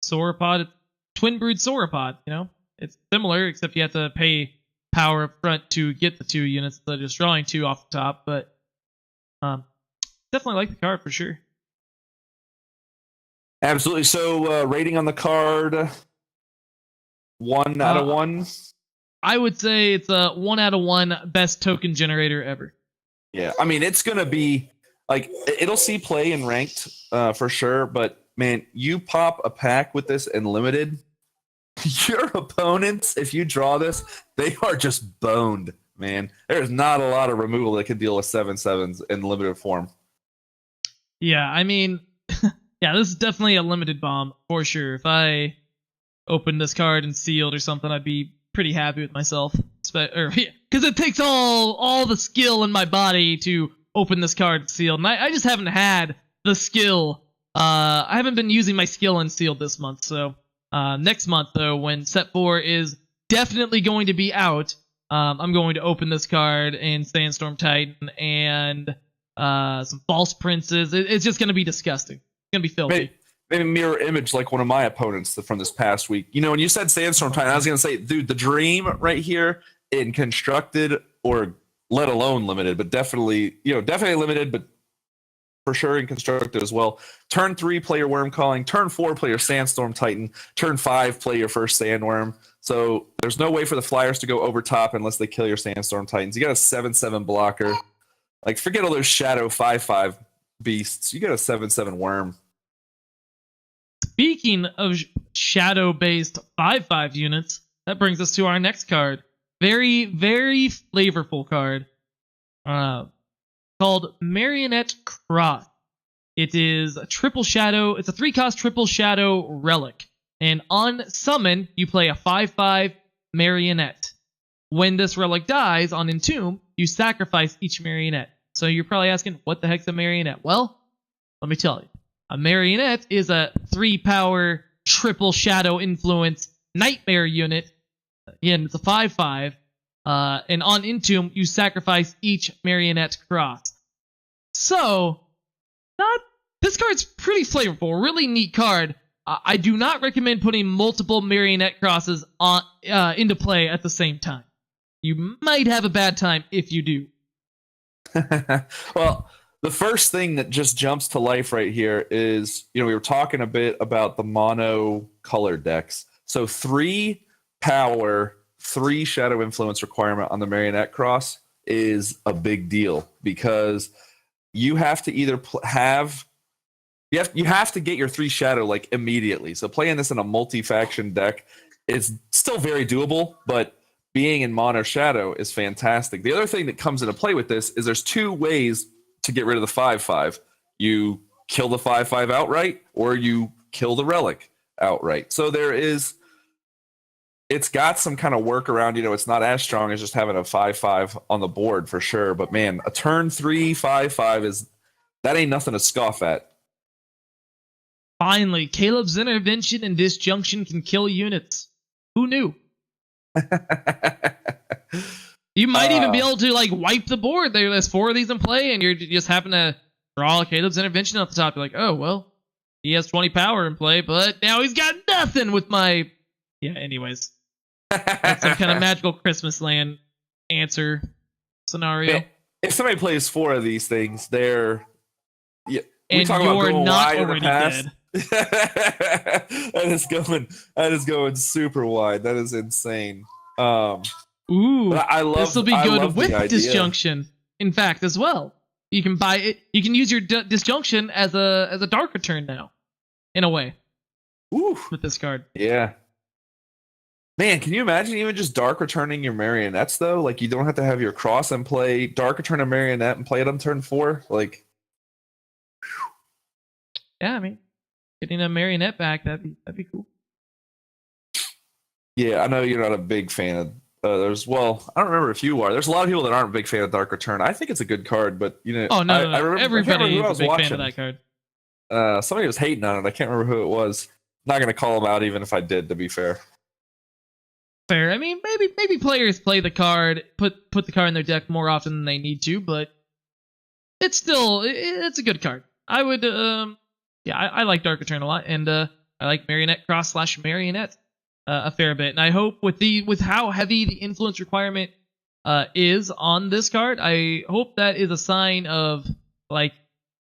Sauropod, Twin Brood Sauropod, you know? It's similar, except you have to pay power up front to get the 2 units instead of just drawing 2 off the top, but definitely like the card for sure. Absolutely. So rating on the card, 1 out of 1? I would say it's a 1 out of 1 best token generator ever. Yeah, I mean, it's going to be, like, it'll see play in ranked for sure, but man, you pop a pack with this in limited, your opponents, if you draw this, they are just boned, man. There's not a lot of removal that can deal with 7/7s in limited form. Yeah, I mean, yeah, this is definitely a limited bomb for sure. If I opened this card and sealed or something, I'd be pretty happy with myself. Because it takes all the skill in my body to open this card sealed, and I just haven't had the skill. I haven't been using my skill in sealed this month, so next month, though, when set 4 is definitely going to be out, I'm going to open this card and Sandstorm Titan and some False Princes. It's just going to be disgusting. It's going to be filthy. Maybe mirror image like one of my opponents from this past week. You know, when you said Sandstorm Titan, I was going to say, dude, the dream right here in constructed, or let alone limited, but definitely limited, but for sure in constructed as well. Turn 3, play your Worm Calling. Turn 4, play your Sandstorm Titan. Turn 5, play your first Sandworm. So there's no way for the Flyers to go over top unless they kill your Sandstorm Titans. You got a 7/7 blocker. Like, forget all those Shadow 5/5 beasts. You got a 7/7 Worm. Speaking of shadow-based 5/5 units, that brings us to our next card. Very, very flavorful card. Called Marionette Cross. It is a triple shadow. It's a 3-cost triple shadow relic. And on summon, you play a 5/5 marionette. When this relic dies on Entomb, you sacrifice each marionette. So you're probably asking, what the heck's a marionette? Well, let me tell you. A marionette is a 3-power triple shadow influence nightmare unit. Again, it's a 5/5. And on Entomb, you sacrifice each marionette cross. So, this card's pretty flavorful. Really neat card. I do not recommend putting multiple marionette crosses into play at the same time. You might have a bad time if you do. Well, the first thing that just jumps to life right here is, we were talking a bit about the mono color decks. So 3 power, 3 shadow influence requirement on the Marionette Cross is a big deal, because you have to either you have to get your 3 shadow like immediately. So playing this in a multi-faction deck is still very doable, but being in mono shadow is fantastic. The other thing that comes into play with this is there's two ways to get rid of the 5/5. You kill the 5/5 outright, or you kill the relic outright. So it's got some kind of workaround. It's not as strong as just having a 5/5 on the board for sure. But man, a turn 3 5/5 that ain't nothing to scoff at. Finally, Caleb's intervention and disjunction can kill units. Who knew? You might even be able to wipe the board. There's 4 of these in play, and you just happen to draw Caleb's intervention at the top. You're like, oh well, he has 20 power in play, but now he's got nothing with my. Yeah. Anyways, that's some kind of magical Christmas land answer scenario. If somebody plays 4 of these things, they're and you're not already dead. That is going super wide. That is insane. Ooh, I love this will be good with disjunction. In fact, as well, you can buy it. You can use your disjunction as a dark return now, in a way. Ooh, with this card. Yeah. Man, can you imagine even just dark returning your marionettes though? Like you don't have to have your cross and play dark return a marionette and play it on turn 4. Like, yeah, I mean, getting a marionette back that'd be cool. Yeah, I know you're not a big fan of. I don't remember if you are. There's a lot of people that aren't a big fan of Dark Return. I think it's a good card, but Oh no, everybody is a big fan of that card. Somebody was hating on it. I can't remember who it was. Not going to call them out, even if I did. To be fair. Fair. I mean, maybe players play the card, put the card in their deck more often than they need to, but it's a good card. I would, I like Dark Return a lot, and I like Marionette Cross / Marionette a fair bit. And I hope with how heavy the influence requirement is on this card, I hope that is a sign of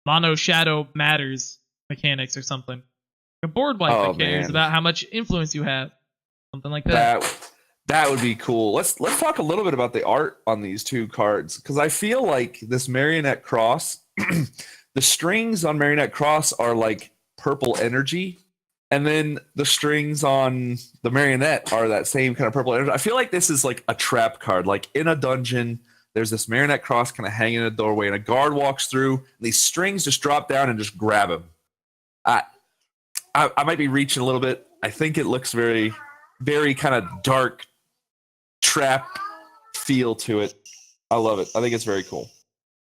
mono shadow matters mechanics or something. A board wipe that cares about how much influence you have. Something like that. That would be cool. Let's talk a little bit about the art on these 2 cards, because I feel like this Marionette Cross, the strings on Marionette Cross are like purple energy, and then the strings on the Marionette are that same kind of purple energy. I feel like this is like a trap card. Like in a dungeon, there's this Marionette Cross kind of hanging in a doorway, and a guard walks through, and these strings just drop down and just grab him. I might be reaching a little bit. I think it looks very, very kind of dark trap feel to it. I love it. I think it's very cool.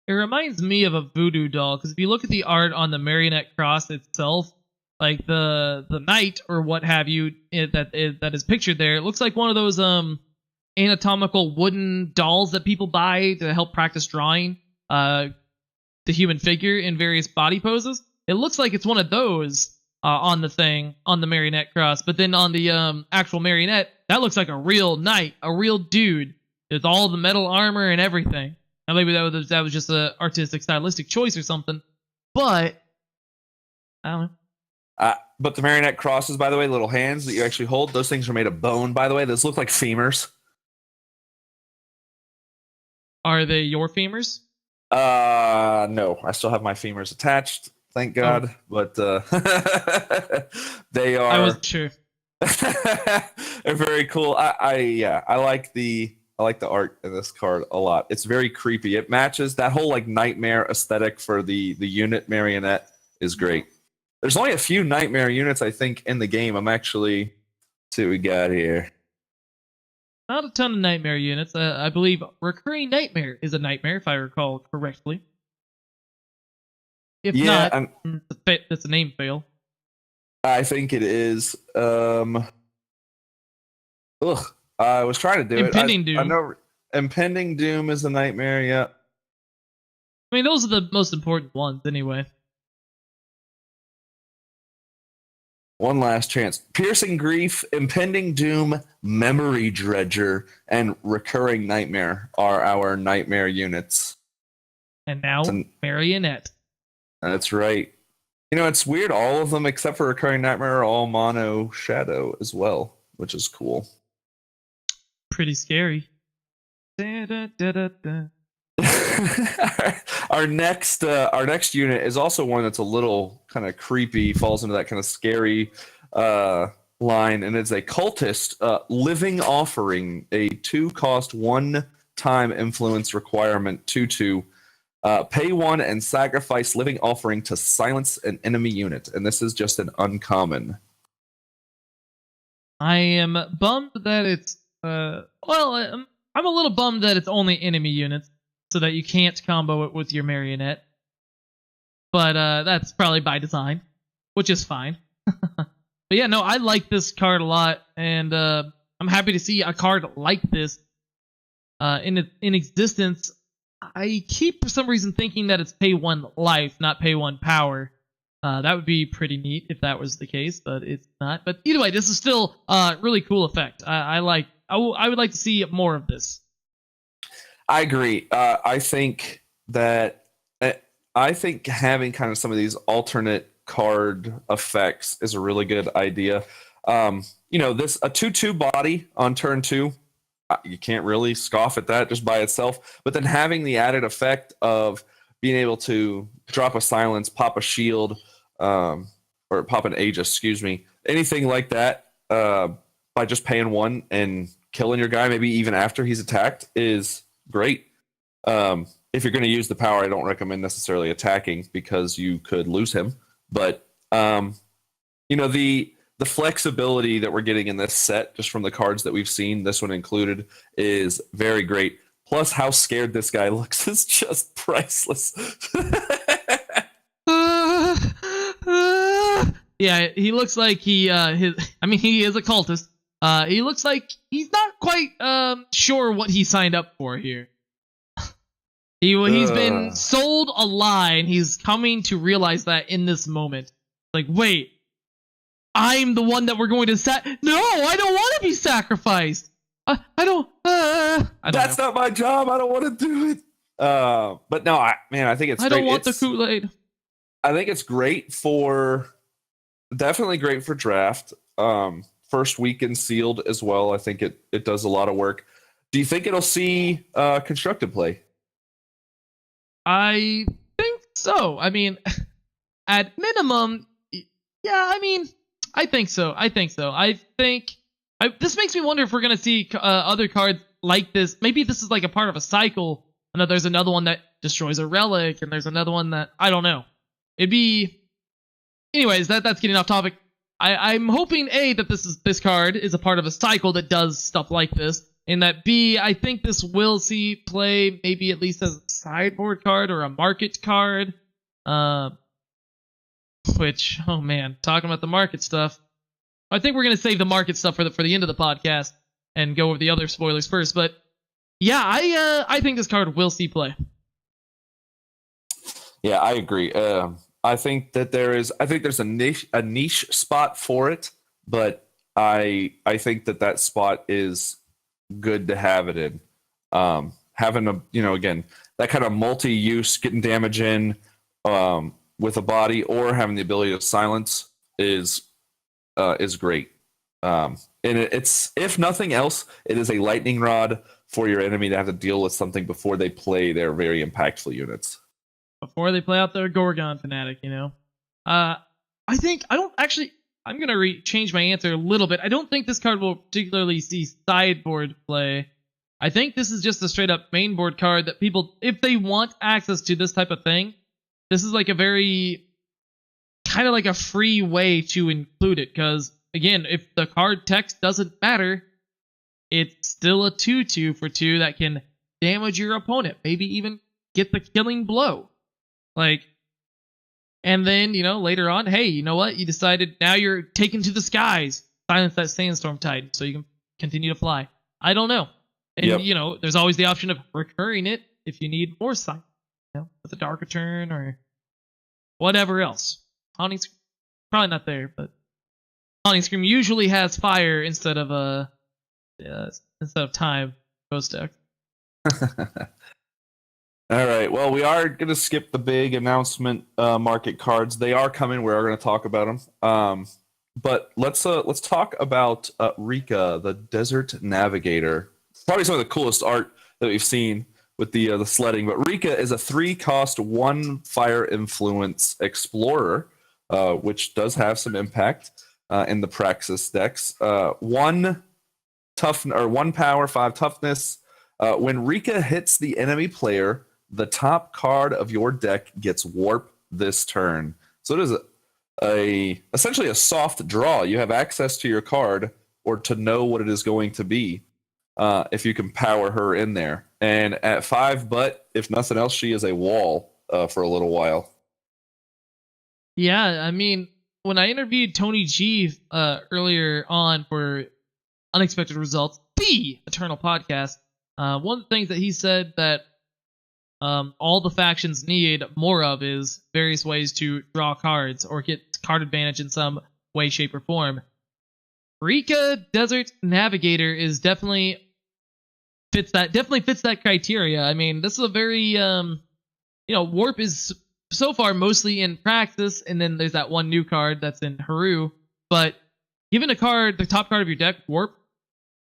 It reminds me of a voodoo doll, because if you look at the art on the Marionette Cross itself, like the knight or what have you that is pictured there, it looks like one of those anatomical wooden dolls that people buy to help practice drawing the human figure in various body poses. It looks like it's one of those on the Marionette Cross, but then on the actual marionette, that looks like a real knight, a real dude with all the metal armor and everything. Now maybe that was just a artistic stylistic choice or something, but I don't know. But the Marionette Crosses, by the way, little hands that you actually hold, those things are made of bone, by the way. Those look like femurs. Are they your femurs? No, I still have my femurs attached. Thank God, but they are. I wasn't sure. They're very cool. I like the art in this card a lot. It's very creepy. It matches that whole nightmare aesthetic for the unit marionette is great. There's only a few nightmare units I think in the game. See what we got here. Not a ton of nightmare units. I believe Recurring Nightmare is a nightmare, if I recall correctly. If not, that's a name fail. I think it is. I was trying to do Impending Doom. I know Impending Doom is a nightmare, yeah. I mean, those are the most important ones, anyway. One last chance. Piercing Grief, Impending Doom, Memory Dredger, and Recurring Nightmare are our nightmare units. And now, Marionette. That's right. It's weird. All of them, except for Recurring Nightmare, are all mono shadow as well, which is cool. Pretty scary. Da, da, da, da, da. Our next unit is also one that's a little kind of creepy, falls into that kind of scary line, and it's a cultist living offering, a 2-cost 1-time influence requirement 2/2. Pay 1 and sacrifice living offering to silence an enemy unit, and this is just an uncommon. I am bummed that it's I'm a little bummed that it's only enemy units, so that you can't combo it with your marionette. But that's probably by design, which is fine. But yeah, no, I like this card a lot, and I'm happy to see a card like this in existence. I keep, for some reason, thinking that it's pay 1 life, not pay 1 power. That would be pretty neat if that was the case, but it's not. But either way, this is still a really cool effect. I would like to see more of this. I agree. I think having kind of some of these alternate card effects is a really good idea. This a 2/2 body on turn 2, you can't really scoff at that just by itself. But then having the added effect of being able to drop a silence, pop a shield, or pop an Aegis, excuse me, anything like that, by just paying 1 and killing your guy, maybe even after he's attacked, is great. If you're going to use the power, I don't recommend necessarily attacking because you could lose him. But the flexibility that we're getting in this set, just from the cards that we've seen, this one included, is very great. Plus, how scared this guy looks is just priceless. Yeah, he looks like he is a cultist. He looks like he's not quite sure what he signed up for here. He's been sold a lie, and he's coming to realize that in this moment. Like, wait, I'm the one that we're going to No, I don't want to be sacrificed. I don't That's not my job. I don't want to do it. But no, I think it's. I don't want the Kool-Aid. I think it's definitely great for draft. First weekend sealed as well. I think it does a lot of work. Do you think it'll see constructed play? I think so. I mean, at minimum, yeah. I mean, I think so. This makes me wonder if we're gonna see other cards like this. Maybe this is like a part of a cycle, and that there's another one that destroys a relic, and there's another one that I don't know. It'd be, anyways. That's getting off topic. I'm hoping that this card is a part of a cycle that does stuff like this, and that B, I think this will see play maybe at least as a sideboard card or a market card. Which, oh man, talking about the market stuff. I think we're gonna save the market stuff for the end of the podcast and go over the other spoilers first. But yeah, I think this card will see play. Yeah, I agree. I think that there's a niche spot for it, but I think that spot is good to have it in. Having again, that kind of multi-use, getting damage in with a body, or having the ability to silence is great. And it's, if nothing else, it is a lightning rod for your enemy to have to deal with something before they play their very impactful units. Before they play out their Gorgon Fanatic, I'm gonna change my answer a little bit. I don't think this card will particularly see sideboard play. I think this is just a straight up main board card that people, if they want access to this type of thing, this is like a very kind of like a free way to include it. Because again, if the card text doesn't matter, it's still a 2/2 for 2 that can damage your opponent, maybe even get the killing blow. And then, later on, hey, you know what? You decided now you're taken to the skies. Silence that Sandstorm Titan so you can continue to fly. I don't know. And, there's always the option of recurring it if you need more silence, with a Dark Return or whatever else. Haunting Scream, probably not there, but Haunting Scream usually has fire instead of time. Ghost deck. All right. Well, we are going to skip the big announcement market cards. They are coming. We are going to talk about them. But let's talk about Rika, the Desert Navigator. Probably some of the coolest art that we've seen with the sledding. But Rika is a 3-cost 1 fire influence explorer, which does have some impact. in the Praxis decks. One one power, 5 toughness. When Rika hits the enemy player, the top card of your deck gets warp this turn. So it is essentially a soft draw. You have access to your card or to know what it is going to be if you can power her in there. And at 5, but if nothing else, she is a wall for a little while. Yeah, I mean, when I interviewed Tony G earlier on for Unexpected Results, the Eternal podcast, one of the things that he said that all the factions need more of is various ways to draw cards or get card advantage in some way, shape, or form. Rika Desert Navigator is definitely fits that criteria. I mean, this is a very warp is so far mostly in Praxis, and then there's that one new card that's in Haru. But given a card, the top card of your deck, warp,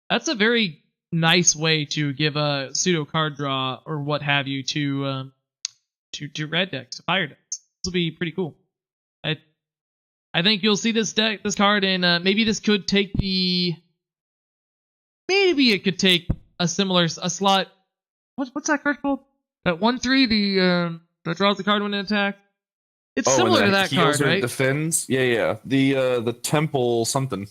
that's a very nice way to give a pseudo card draw or what have you to red decks, to fire decks. This will be pretty cool. I think you'll see this card, and maybe this could take maybe it could take a slot. What's that card called? That 1/3 that draws the card when it attacks. It's similar to that card, right? Defends. Yeah. The Temple something.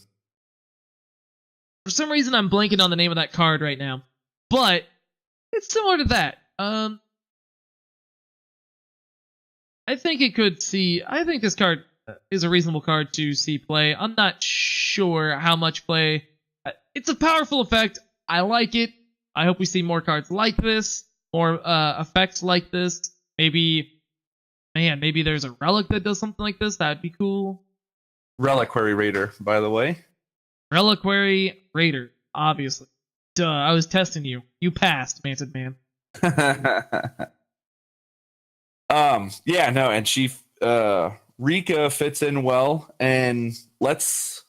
For some reason, I'm blanking on the name of that card right now, but it's similar to that. I think this card is a reasonable card to see play. I'm not sure how much play. It's a powerful effect. I like it. I hope we see more cards like this, more effects like this. Maybe there's a relic that does something like this. That'd be cool. Reliquary Raider, by the way. Reliquary Raider, obviously. Duh, I was testing you. You passed, Manted Man. Yeah, no, and she Rika fits in well, and let's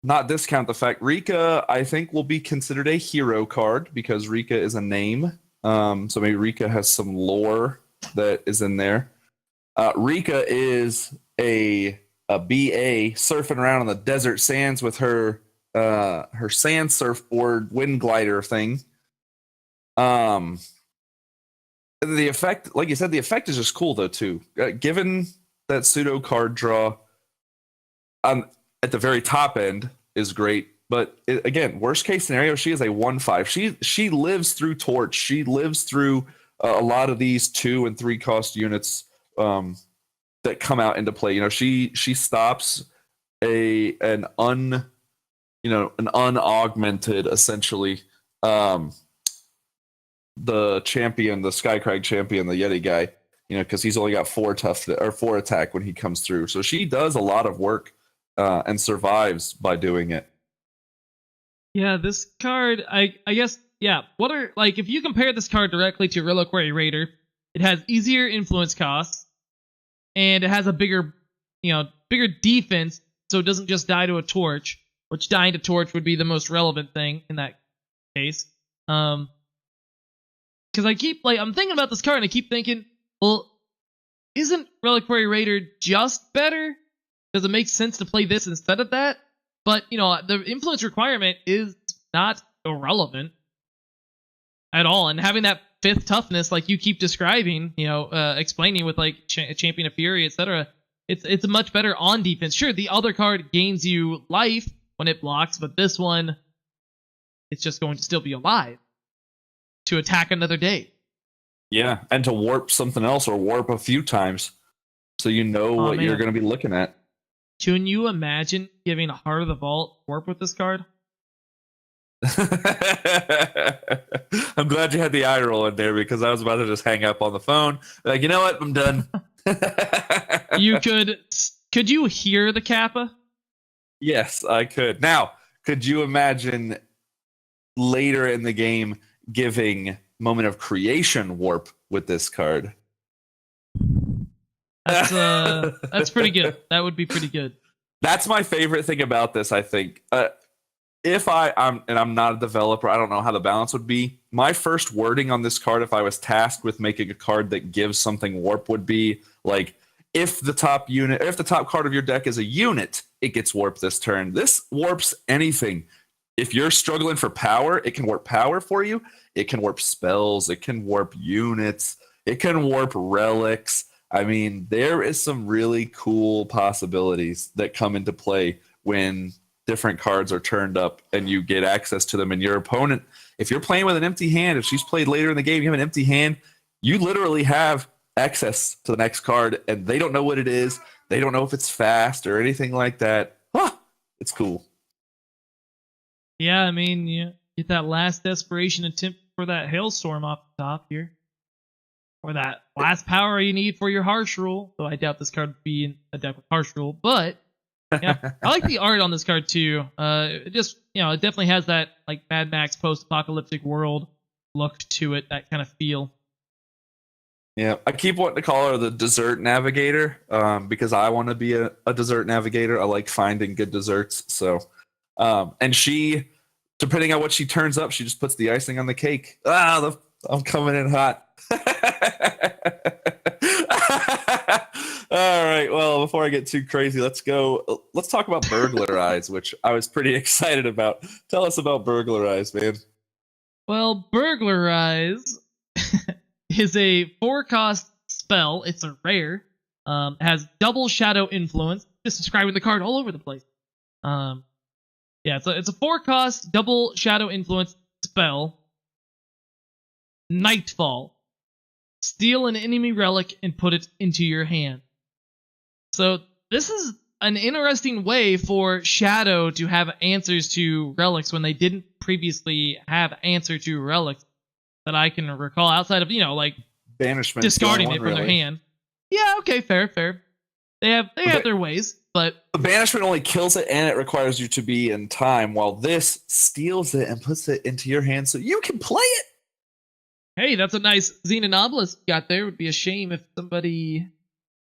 not discount the fact Rika, I think, will be considered a hero card because Rika is a name. So maybe Rika has some lore that is in there. Rika is a BA surfing around on the desert sands with her sand surfboard wind glider thing. The effect, like you said, the effect is just cool though too. Given that pseudo card draw, at the very top end is great. But again, worst case scenario, she is a 1/5. She lives through Torch. She lives through a lot of these 2 and 3 cost units that come out into play. You know, she stops an unaugmented essentially the champion, the Skycrag champion, the Yeti guy. You know, because he's only got 4 attack when he comes through. So she does a lot of work and survives by doing it. Yeah, this card, I guess, yeah. If you compare this card directly to Reliquary Raider, it has easier influence costs, and it has a bigger defense, so it doesn't just die to a torch, which dying to torch would be the most relevant thing in that case. Because I'm thinking about this card, and I keep thinking, well, isn't Reliquary Raider just better? Does it make sense to play this instead of that? But, the influence requirement is not irrelevant at all. And having that 5th toughness, like you keep describing, explaining with, Champion of Fury, etc., it's much better on defense. Sure, the other card gains you life when it blocks, but this one, it's just going to still be alive to attack another day. Yeah, and to warp something else or warp a few times so you know what you're going to be looking at. Can you imagine giving a Heart of the Vault warp with this card? I'm glad you had the eye roll in there because I was about to just hang up on the phone. Like, you know what? I'm done. Could you hear the Kappa? Yes, I could. Now, could you imagine later in the game giving Moment of Creation warp with this card? That's pretty good. That would be pretty good. That's my favorite thing about this, I think. If I'm not a developer, I don't know how the balance would be. My first wording on this card, if I was tasked with making a card that gives something warp, would be like, if the top unit, if the top card of your deck is a unit, it gets warped this turn. This warps anything. If you're struggling for power, it can warp power for you. It can warp spells. It can warp units. It can warp relics. I mean, there is some really cool possibilities that come into play when different cards are turned up and you get access to them. And your opponent, if you're playing with an empty hand, if she's played later in the game, you have an empty hand, you literally have access to the next card and they don't know what it is. They don't know if it's fast or anything like that. It's cool. Yeah, I mean, you get that last desperation attempt for that hailstorm off the top here. Or that last power you need for your harsh rule. Though I doubt this card would be in a deck with harsh rule. But yeah, I like the art on this card too. It just, it definitely has that like Mad Max post-apocalyptic world look to it, that kind of feel. Yeah, I keep wanting to call her the dessert navigator because I want to be a dessert navigator. I like finding good desserts. So, and she, depending on what she turns up, she just puts the icing on the cake. I'm coming in hot. All right. Well, before I get too crazy, let's talk about Burglarize, which I was pretty excited about. Tell us about Burglarize, man. Well, Burglarize is a 4-cost spell. It's a rare. Has double shadow influence. Just describing the card all over the place. Yeah, it's a 4-cost double shadow influence spell. Nightfall. Steal an enemy relic and put it into your hand. So this is an interesting way for Shadow to have answers to relics when they didn't previously have answer to relics that I can recall outside of, like banishment, discarding it from their hand. Yeah, okay, fair. They have their ways, but the banishment only kills it and it requires you to be in time, while this steals it and puts it into your hand so you can play it. Hey, that's a nice Xenon Obelisk you got there. It would be a shame if somebody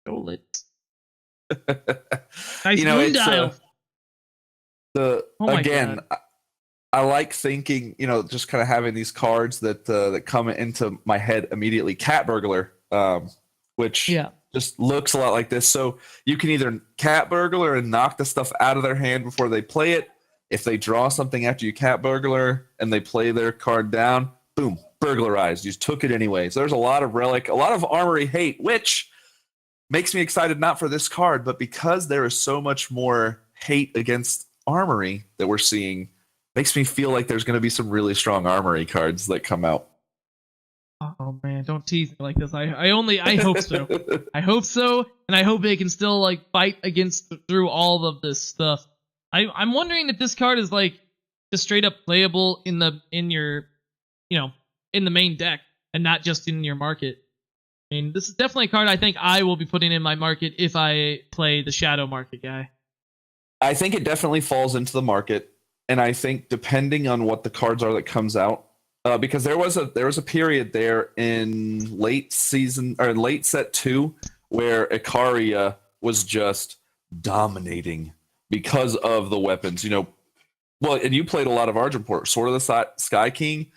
stole it. Nice moon dial. Again, I like thinking, just kind of having these cards that come into my head immediately. Cat Burglar, which just looks a lot like this. So you can either Cat Burglar and knock the stuff out of their hand before they play it. If they draw something after you Cat Burglar and they play their card down, boom, burglarized. You took it anyway. So there's a lot of relic, a lot of armory hate, which makes me excited not for this card, but because there is so much more hate against armory that we're seeing, makes me feel like there's going to be some really strong armory cards that come out. Oh man, don't tease me like this. I hope so. I hope so, and I hope they can still fight through all of this stuff. I'm wondering if this card is just straight up playable in your in the main deck and not just in your market. I mean, this is definitely a card I think I will be putting in my market if I play the Shadow Market guy. I think it definitely falls into the market, and I think depending on what the cards are that comes out, because there was a period there in late season or late set 2 where Ikaria was just dominating because of the weapons. Well, and you played a lot of Argenport, Sword of the Sky King.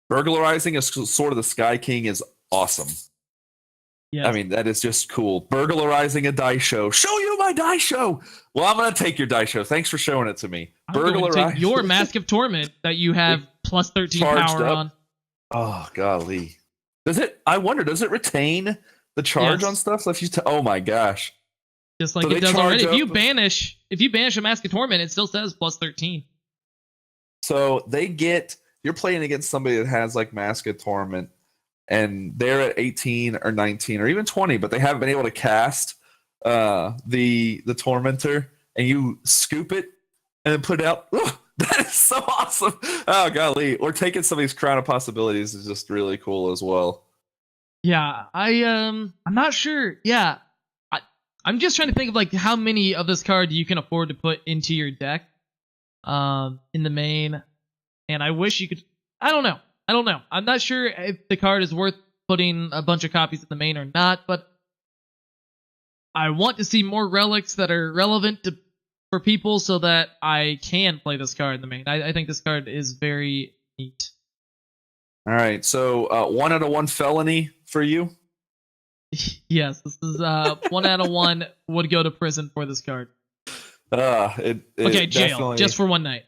Burglarizing a Sword of the Sky King is awesome. Yes. I mean, that is just cool. Burglarizing a dice show. Show you my dice show. Well, I'm going to take your dice show. Thanks for showing it to me. Burglarize your Mask of Torment that you have plus 13 power up on. Oh, golly. Does it retain the charge on stuff? So if you oh my gosh. Just like it does already. If you banish a Mask of Torment, it still says plus 13. So you're playing against somebody that has Mask of Torment, and they're at 18 or 19 or even 20, but they haven't been able to cast the Tormentor, and you scoop it and then put it out. Ooh, that is so awesome. Oh, golly. Or taking some of these Crown of Possibilities is just really cool as well. Yeah, I'm not sure. Yeah, I'm just trying to think of how many of this card you can afford to put into your deck in the main. And I wish you could. I don't know. I'm not sure if the card is worth putting a bunch of copies in the main or not, but I want to see more relics that are relevant for people so that I can play this card in the main. I think this card is very neat. All right, so 1 out of 1 felony for you? Yes, this is 1 out of 1 would go to prison for this card. Okay, jail, just for one night.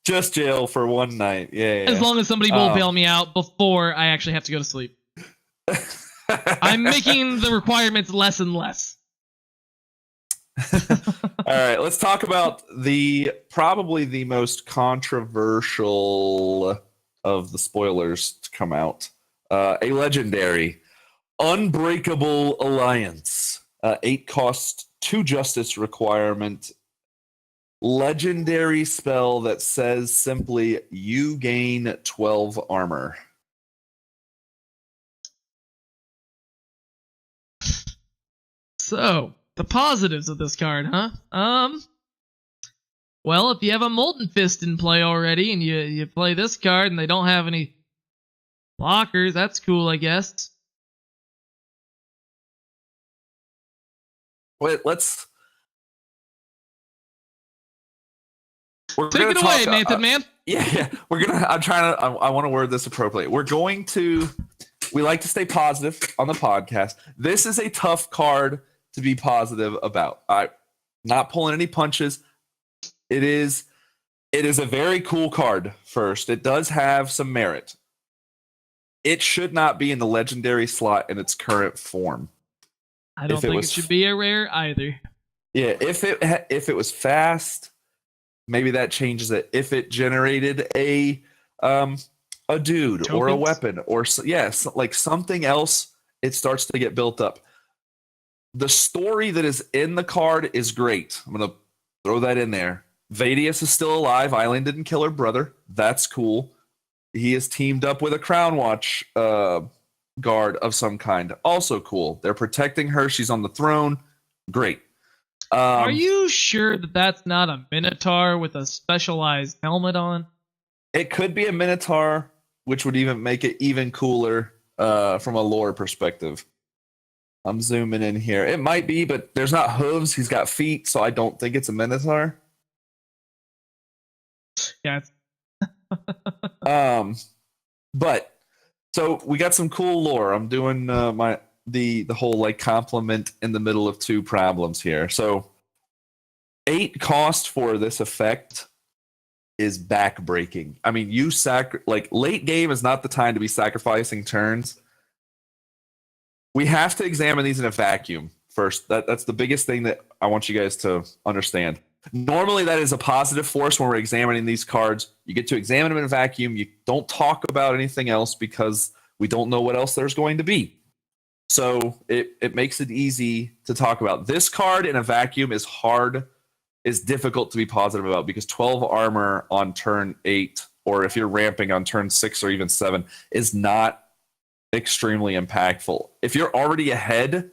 Just jail for one night. Yeah. As long as somebody will bail me out before I actually have to go to sleep. I'm making the requirements less and less. All right, let's talk about probably the most controversial of the spoilers to come out. A legendary Unbreakable Alliance. 8 cost, 2 justice requirement. Legendary spell that says simply you gain 12 armor. So, the positives of this card, huh? Well, if you have a Molten Fist in play already and you play this card and they don't have any blockers, that's cool, I guess. Wait, Take it away, Nathan, man. Yeah, I want to word this appropriately. We like to stay positive on the podcast. This is a tough card to be positive about. I'm not pulling any punches. It is a very cool card. First, it does have some merit. It should not be in the legendary slot in its current form. I don't think it should be a rare either. Yeah, if it was fast, maybe that changes it. If it generated a dude tokens, or a weapon or like something else, it starts to get built up. The story that is in the card is great. I'm gonna throw that in there. Vadius is still alive. Eileen didn't kill her brother. That's cool. He is teamed up with a Crown Watch guard of some kind. Also cool. They're protecting her. She's on the throne. Great. Are you sure that that's not a Minotaur with a specialized helmet on? It could be a Minotaur, which would even make it even cooler from a lore perspective. I'm zooming in here. It might be, but there's not hooves. He's got feet, so I don't think it's a Minotaur. Yeah. But so we got some cool lore. I'm doing the whole like compliment in the middle of 2 problems here. So 8 cost for this effect is backbreaking. I mean, late game is not the time to be sacrificing turns. We have to examine these in a vacuum first. That's the biggest thing that I want you guys to understand. Normally, that is a positive force when we're examining these cards. You get to examine them in a vacuum. You don't talk about anything else because we don't know what else there's going to be. So it makes it easy to talk about. This card in a vacuum is difficult to be positive about because 12 armor on turn 8, or if you're ramping on turn 6 or even 7, is not extremely impactful. If you're already ahead,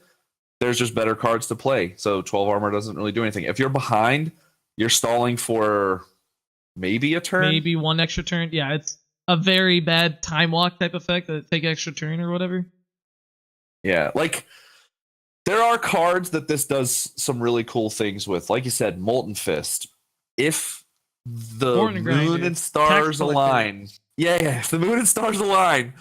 there's just better cards to play. So 12 armor doesn't really do anything. If you're behind, you're stalling for maybe a turn. Maybe 1 extra turn. Yeah, it's a very bad time walk type effect that take extra turn or whatever. Yeah, like there are cards that this does some really cool things with. Like you said, Molten Fist. If the moon and stars align. Yeah, if the moon and stars align,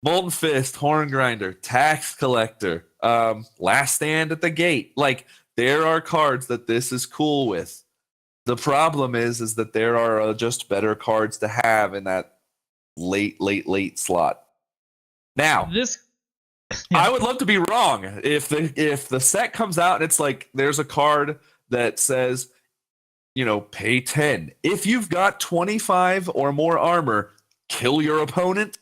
Molten Fist, Horn Grinder, Tax Collector, Last Stand at the Gate. Like, there are cards that this is cool with. The problem is that there are just better cards to have in that late slot. Now, I would love to be wrong. If the set comes out and it's like there's a card that says, pay 10. If you've got 25 or more armor, kill your opponent.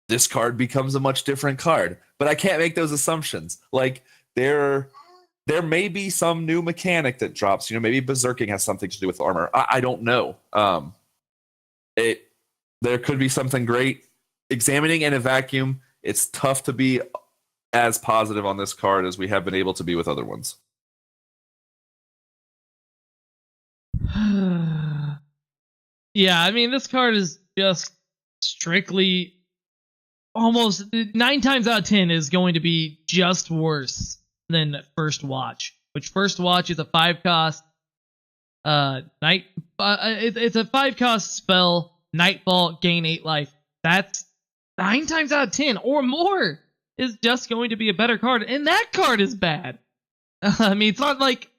This card becomes a much different card. But I can't make those assumptions. Like there may be some new mechanic that drops. Maybe berserking has something to do with armor. I don't know. There could be something great. Examining in a vacuum, it's tough to be as positive on this card as we have been able to be with other ones. Yeah, I mean, this card is just strictly almost 9 times out of 10 is going to be just worse than First Watch, which First Watch is a 5 cost it's a 5 cost spell, Nightfall, gain 8 life. That's 9 times out of 10 or more is just going to be a better card, and that card is bad. I mean, it's not like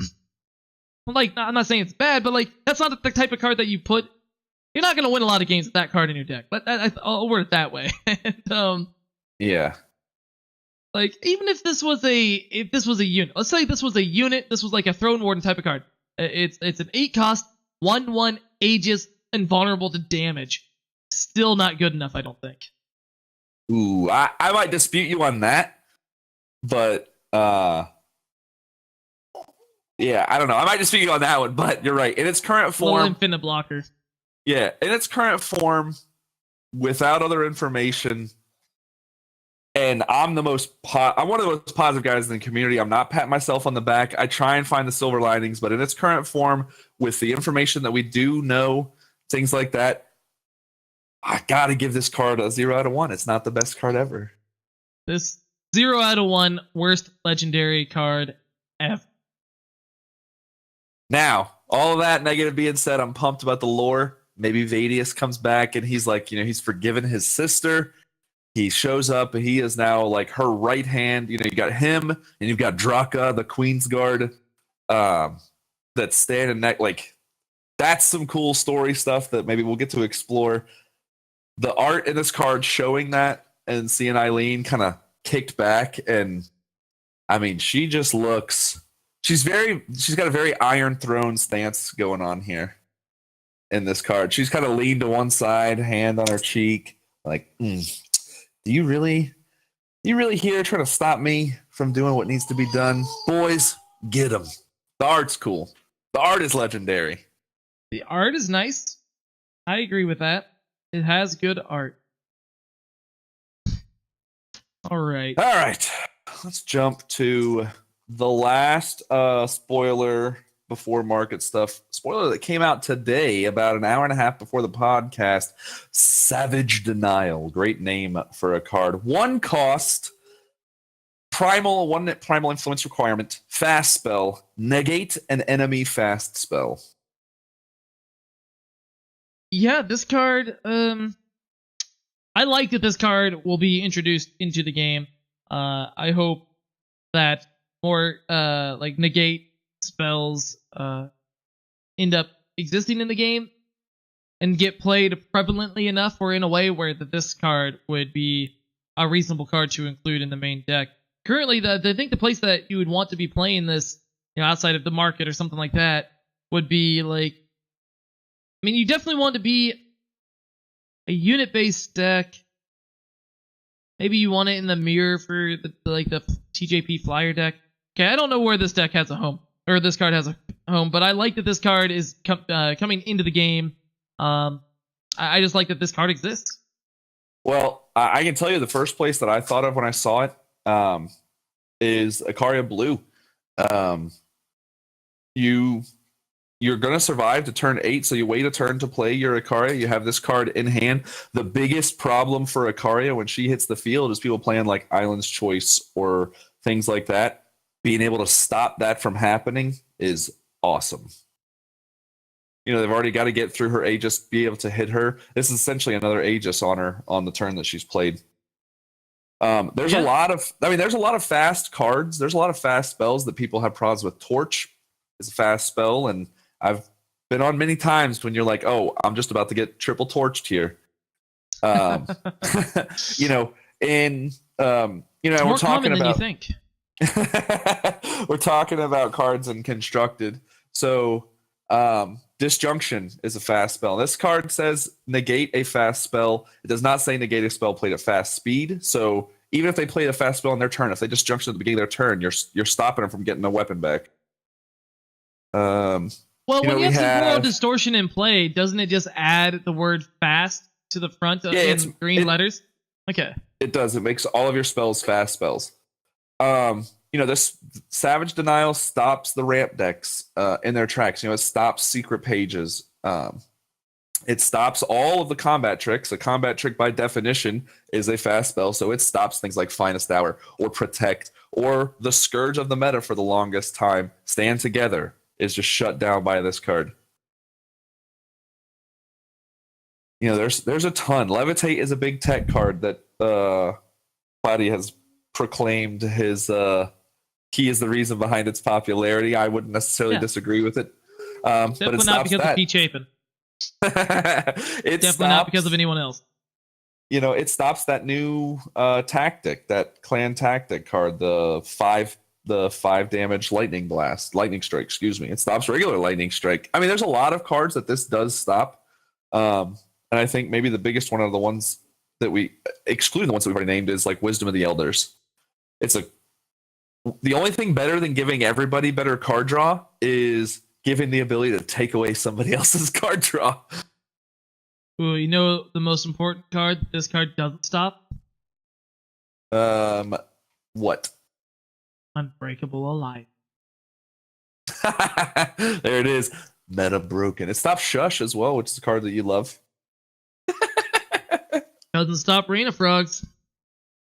I'm not saying it's bad, but like that's not the type of card that you put. You're not going to win a lot of games with that card in your deck. But I'll word it that way. And, yeah. like even if this was a unit, let's say this was a unit, this was like a Throne Warden type of card. It's an 8 cost, 1/1 Aegis, invulnerable to damage. Still not good enough, I don't think. Ooh, I might dispute you on that, but yeah, I don't know. I might dispute you on that one, but you're right. In its current form, little infinite blocker. Yeah, in its current form, without other information, and I'm one of the most positive guys in the community. I'm not patting myself on the back. I try and find the silver linings, but in its current form, with the information that we do know, things like that, I gotta give this card a 0 out of 1. It's not the best card ever. This 0 out of 1 worst legendary card ever. Now, all of that negative being said, I'm pumped about the lore. Maybe Vadius comes back and he's like, he's forgiven his sister. He shows up and he is now like her right hand. You got him and you've got Draka, the Queen's Guard, that's standing next. Like, that's some cool story stuff that maybe we'll get to explore. The art in this card showing that and seeing Eileen kind of kicked back. And I mean, she just looks, she's got a very Iron Throne stance going on here in this card. She's kind of leaned to one side, hand on her cheek, like, do you really here trying to stop me from doing what needs to be done? Boys, get them. The art's cool. The art is legendary. The art is nice. I agree with that. It has good art. All right. Let's jump to the last spoiler before market stuff. Spoiler that came out today, about an hour and a half before the podcast. Savage Denial. Great name for a card. 1 cost. One primal influence requirement. Fast spell. Negate an enemy fast spell. Yeah, this card, I like that this card will be introduced into the game. I hope that more, like, negate spells, end up existing in the game and get played prevalently enough or in a way where this card would be a reasonable card to include in the main deck. Currently, I think the place that you would want to be playing this, outside of the market or something like that, would be like, I mean, you definitely want to be a unit-based deck. Maybe you want it in the mirror for the TJP Flyer deck. Okay, I don't know where this deck has a home, or this card has a home, but I like that this card is coming into the game. I just like that this card exists. Well, I can tell you the first place that I thought of when I saw it is Ikaria Blue. You're going to survive to turn 8, so you wait a turn to play your Ikaria. You have this card in hand. The biggest problem for Ikaria when she hits the field is people playing like Island's Choice or things like that. Being able to stop that from happening is awesome. They've already got to get through her Aegis, be able to hit her. This is essentially another Aegis on her on the turn that she's played. There's a lot of fast cards. There's a lot of fast spells that people have problems with. Torch is a fast spell, and I've been on many times when you're like, oh, I'm just about to get triple torched here. And we're talking about, than you think. We're talking about cards in Constructed. So Disjunction is a fast spell. This card says negate a fast spell. It does not say negate a spell played at fast speed. So even if they play a fast spell on their turn, if they disjunction at the beginning of their turn, you're stopping them from getting a weapon back. Well, when you have Temporal Distortion in play, doesn't it just add the word fast to the front in green letters? Okay. It does. It makes all of your spells fast spells. This Savage Denial stops the ramp decks in their tracks. It stops secret pages. It stops all of the combat tricks. A combat trick, by definition, is a fast spell, so it stops things like Finest Hour or Protect or the Scourge of the meta for the longest time. Stand Together is just shut down by this card. There's a ton. Levitate is a big tech card that Cloudy has proclaimed his he is the reason behind its popularity. I wouldn't necessarily disagree with it. But it Definitely not stops because that. of Pete Chapin. It Definitely stops, not because of anyone else. You know, it stops that new tactic, that clan tactic card, the five damage lightning strike. Excuse me. It stops regular lightning strike. I mean, there's a lot of cards that this does stop, and I think maybe the biggest one of the ones that we, excluding the ones that we've already named, is like Wisdom of the Elders. The only thing better than giving everybody better card draw is giving the ability to take away somebody else's card draw. Ooh, you know the most important card this card doesn't stop? What? Unbreakable Alliance. There it is. Meta broken. It stops Shush as well, which is a card that you love. Doesn't stop Arena Frogs.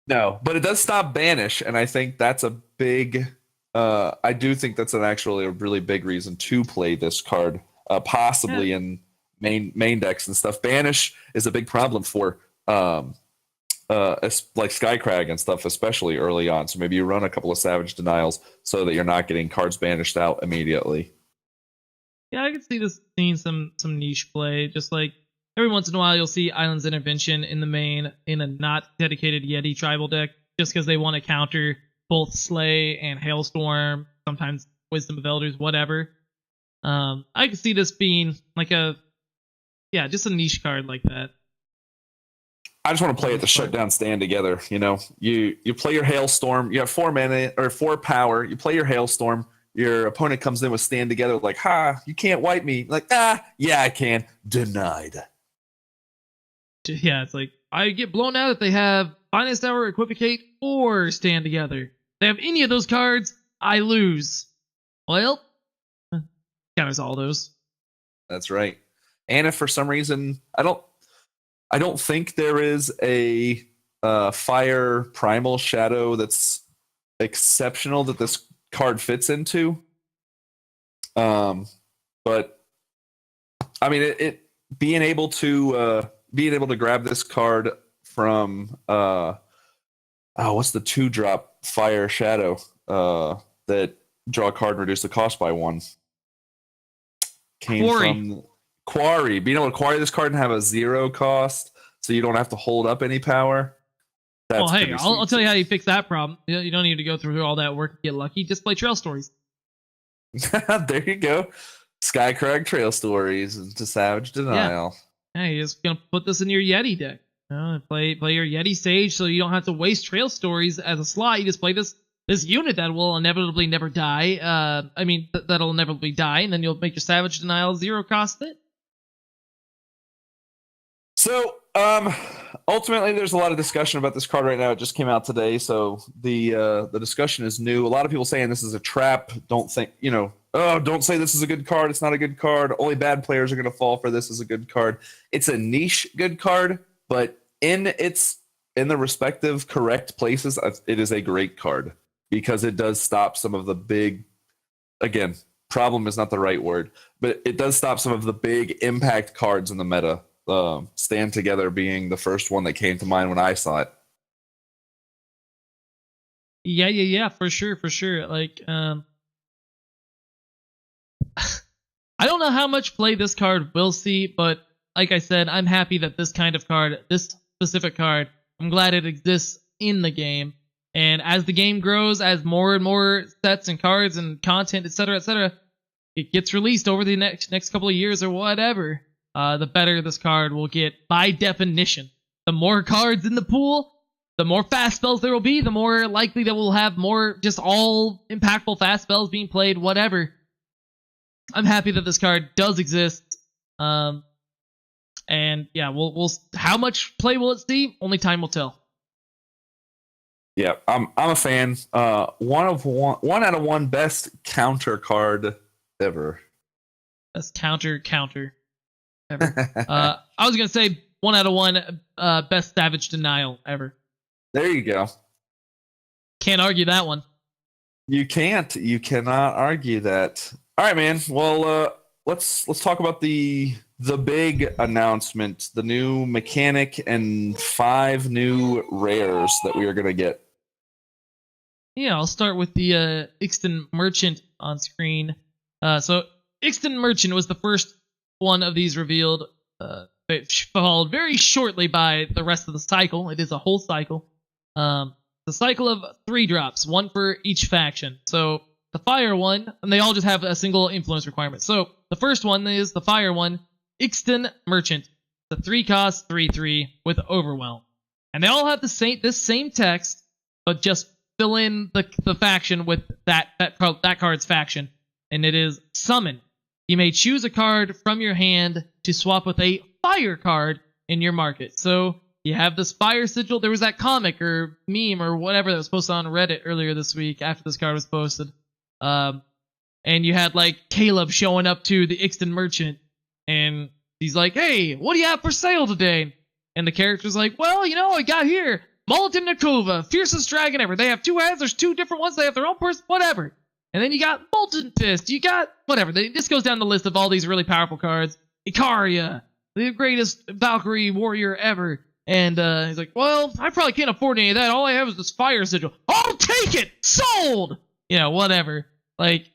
No, but it does stop Banish, and I think that's a big. I do think that's actually a really big reason to play this card, possibly in main decks and stuff. Banish is a big problem for like Skycrag and stuff, especially early on. So maybe you run a couple of Savage Denials so that you're not getting cards banished out immediately. Yeah, I could see this seeing some niche play. Just like every once in a while, you'll see Island's Intervention in the main in a not dedicated Yeti tribal deck, just because they want to counter both Slay and Hailstorm, sometimes Wisdom of Elders, whatever. I could see this being like just a niche card like that. I just want to play it to shut down Stand Together. You know, you play your Hailstorm. You have 4 mana or 4 power. You play your Hailstorm. Your opponent comes in with Stand Together, like, you can't wipe me. Like, yeah, I can. Denied. Yeah, it's like, I get blown out if they have Finest Hour, Equivocate, or Stand Together. If they have any of those cards, I lose. Well, counters all those. That's right. And if for some reason, I don't think there is a Fire Primal Shadow that's exceptional that this card fits into. But I mean, it being able to grab this card from what's the 2-drop Fire Shadow that draw a card and reduce the cost by 1? Came Quarry. From Quarry. Being able to quarry this card and have a 0 cost, so you don't have to hold up any power. Well, hey, I'll tell you how you fix that problem. You don't need to go through all that work and get lucky. Just play Trail Stories. There you go. Skycrag Trail Stories into Savage Denial. Yeah, you're just gonna put this in your Yeti deck. Play your Yeti Sage, so you don't have to waste Trail Stories as a slot. You just play this unit that will inevitably never die. That'll inevitably die, and then you'll make your Savage Denial 0 cost it. So, ultimately, there's a lot of discussion about this card right now. It just came out today, so the discussion is new. A lot of people saying this is a trap. Don't say this is a good card. It's not a good card. Only bad players are going to fall for this as a good card. It's a niche good card, but in the respective correct places, it is a great card because it does stop some of the big, again, problem is not the right word, but it does stop some of the big impact cards in the meta. Stand Together being the first one that came to mind when I saw it. Yeah, for sure. Like, I don't know how much play this card will see, but like I said, I'm happy that this specific card, I'm glad it exists in the game. And as the game grows, as more and more sets and cards and content, etc., it gets released over the next couple of years or whatever. The better this card will get by definition. The more cards in the pool, the more fast spells there will be, the more likely that we'll have more just all impactful fast spells being played, whatever. I'm happy that this card does exist. And yeah, we'll how much play will it see? Only time will tell. Yeah, I'm a fan. One out of one best counter card ever. Best counter ever. I was gonna say 1 out of 1 best Savage Denial ever. There you go. Can't argue that one. You can't. You cannot argue that. All right, man. Well, let's talk about the big announcement, the new mechanic and 5 new rares that we are gonna get. Yeah, I'll start with the Ixton Merchant on screen. So Ixton Merchant was the first one of these revealed, followed very shortly by the rest of the cycle. It is a whole cycle. The cycle of 3 drops, 1 for each faction. So the fire one, and they all just have a single influence requirement. So the first one is the fire one, Ixton Merchant. The 3 cost 3/3 with Overwhelm. And they all have this same text, but just fill in the faction with that card's faction. And it is Summon. You may choose a card from your hand to swap with a fire card in your market. So you have this fire sigil. There was that comic or meme or whatever that was posted on Reddit earlier this week after this card was posted. And you had like Caleb showing up to the Ixton Merchant, and he's like, "Hey, what do you have for sale today?" And the character's like, "Well, I got here Molten Nakova, fiercest dragon ever. They have 2 heads. There's 2 different ones. They have their own person, whatever." And then you got Molten Fist. You got whatever. This goes down the list of all these really powerful cards. Ikaria, the greatest Valkyrie warrior ever. And he's like, "Well, I probably can't afford any of that. All I have is this fire sigil. I'll take it. Sold." Whatever. Like,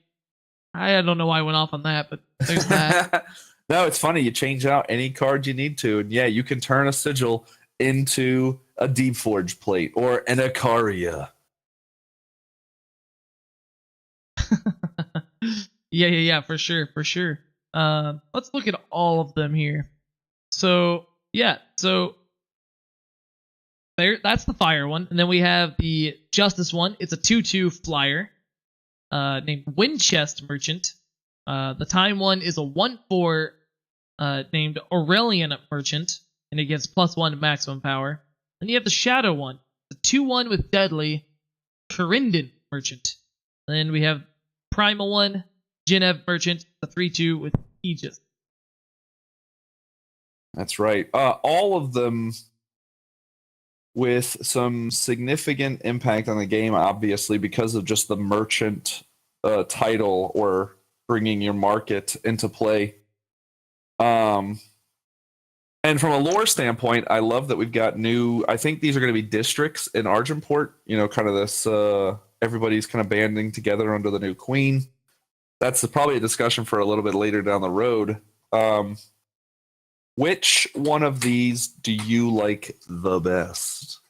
I don't know why I went off on that, but there's that. No, it's funny. You change out any card you need to, and yeah, you can turn a sigil into a Deep Forge plate or an Ikaria. Yeah, for sure. Let's look at all of them here. So there, that's the fire one, and then we have the Justice one. It's a 2/2 flyer, named Windchest Merchant. The time one is a 1/4, named Aurelian Merchant, and it gets +1 maximum power. Then you have the Shadow one, the 2/1 with Deadly, Corindon Merchant. Then we have Primal one, Genev Merchant, the 3/2 with Aegis. That's right. All of them with some significant impact on the game, obviously, because of just the merchant title or bringing your market into play. And from a lore standpoint, I love that we've got new. I think these are going to be districts in Argenport. Kind of this. Everybody's kind of banding together under the new queen. That's probably a discussion for a little bit later down the road. Which one of these do you like the best?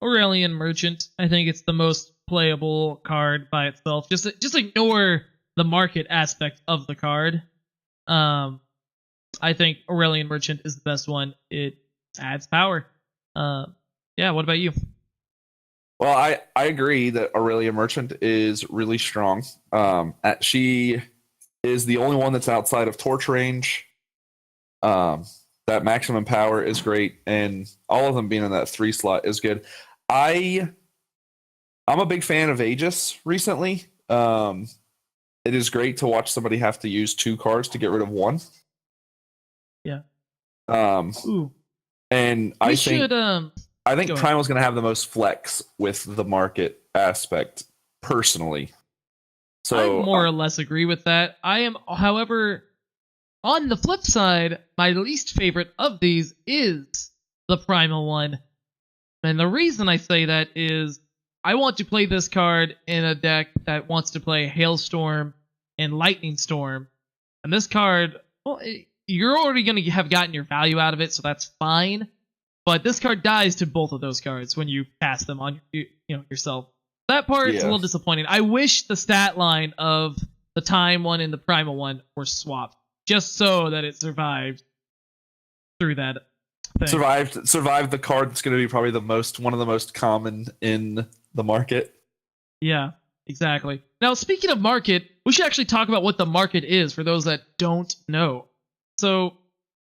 Aurelian Merchant. I think it's the most playable card by itself. Just ignore the market aspect of the card. I think Aurelian Merchant is the best one. It adds power. Yeah, what about you? Well, I agree that Aurelian Merchant is really strong. She is the only one that's outside of torch range. That maximum power is great, and all of them being in that 3 slot is good. I'm a big fan of Aegis recently. It is great to watch somebody have to use 2 cards to get rid of 1. Yeah. Ooh. And I think Primal's going to have the most flex with the market aspect, personally. So I more or less agree with that. I am, however, on the flip side, my least favorite of these is the Primal one. And the reason I say that is I want to play this card in a deck that wants to play Hailstorm and Lightning Storm. And this card, well, you're already going to have gotten your value out of it, so that's fine. But this card dies to both of those cards when you cast them on yourself. That part is a little disappointing. I wish the stat line of the Time one and the Primal one were swapped, just so that it survived through that thing. Survived the card that's going to be probably one of the most common in the market. Yeah, exactly. Now, speaking of market, we should actually talk about what the market is for those that don't know. So,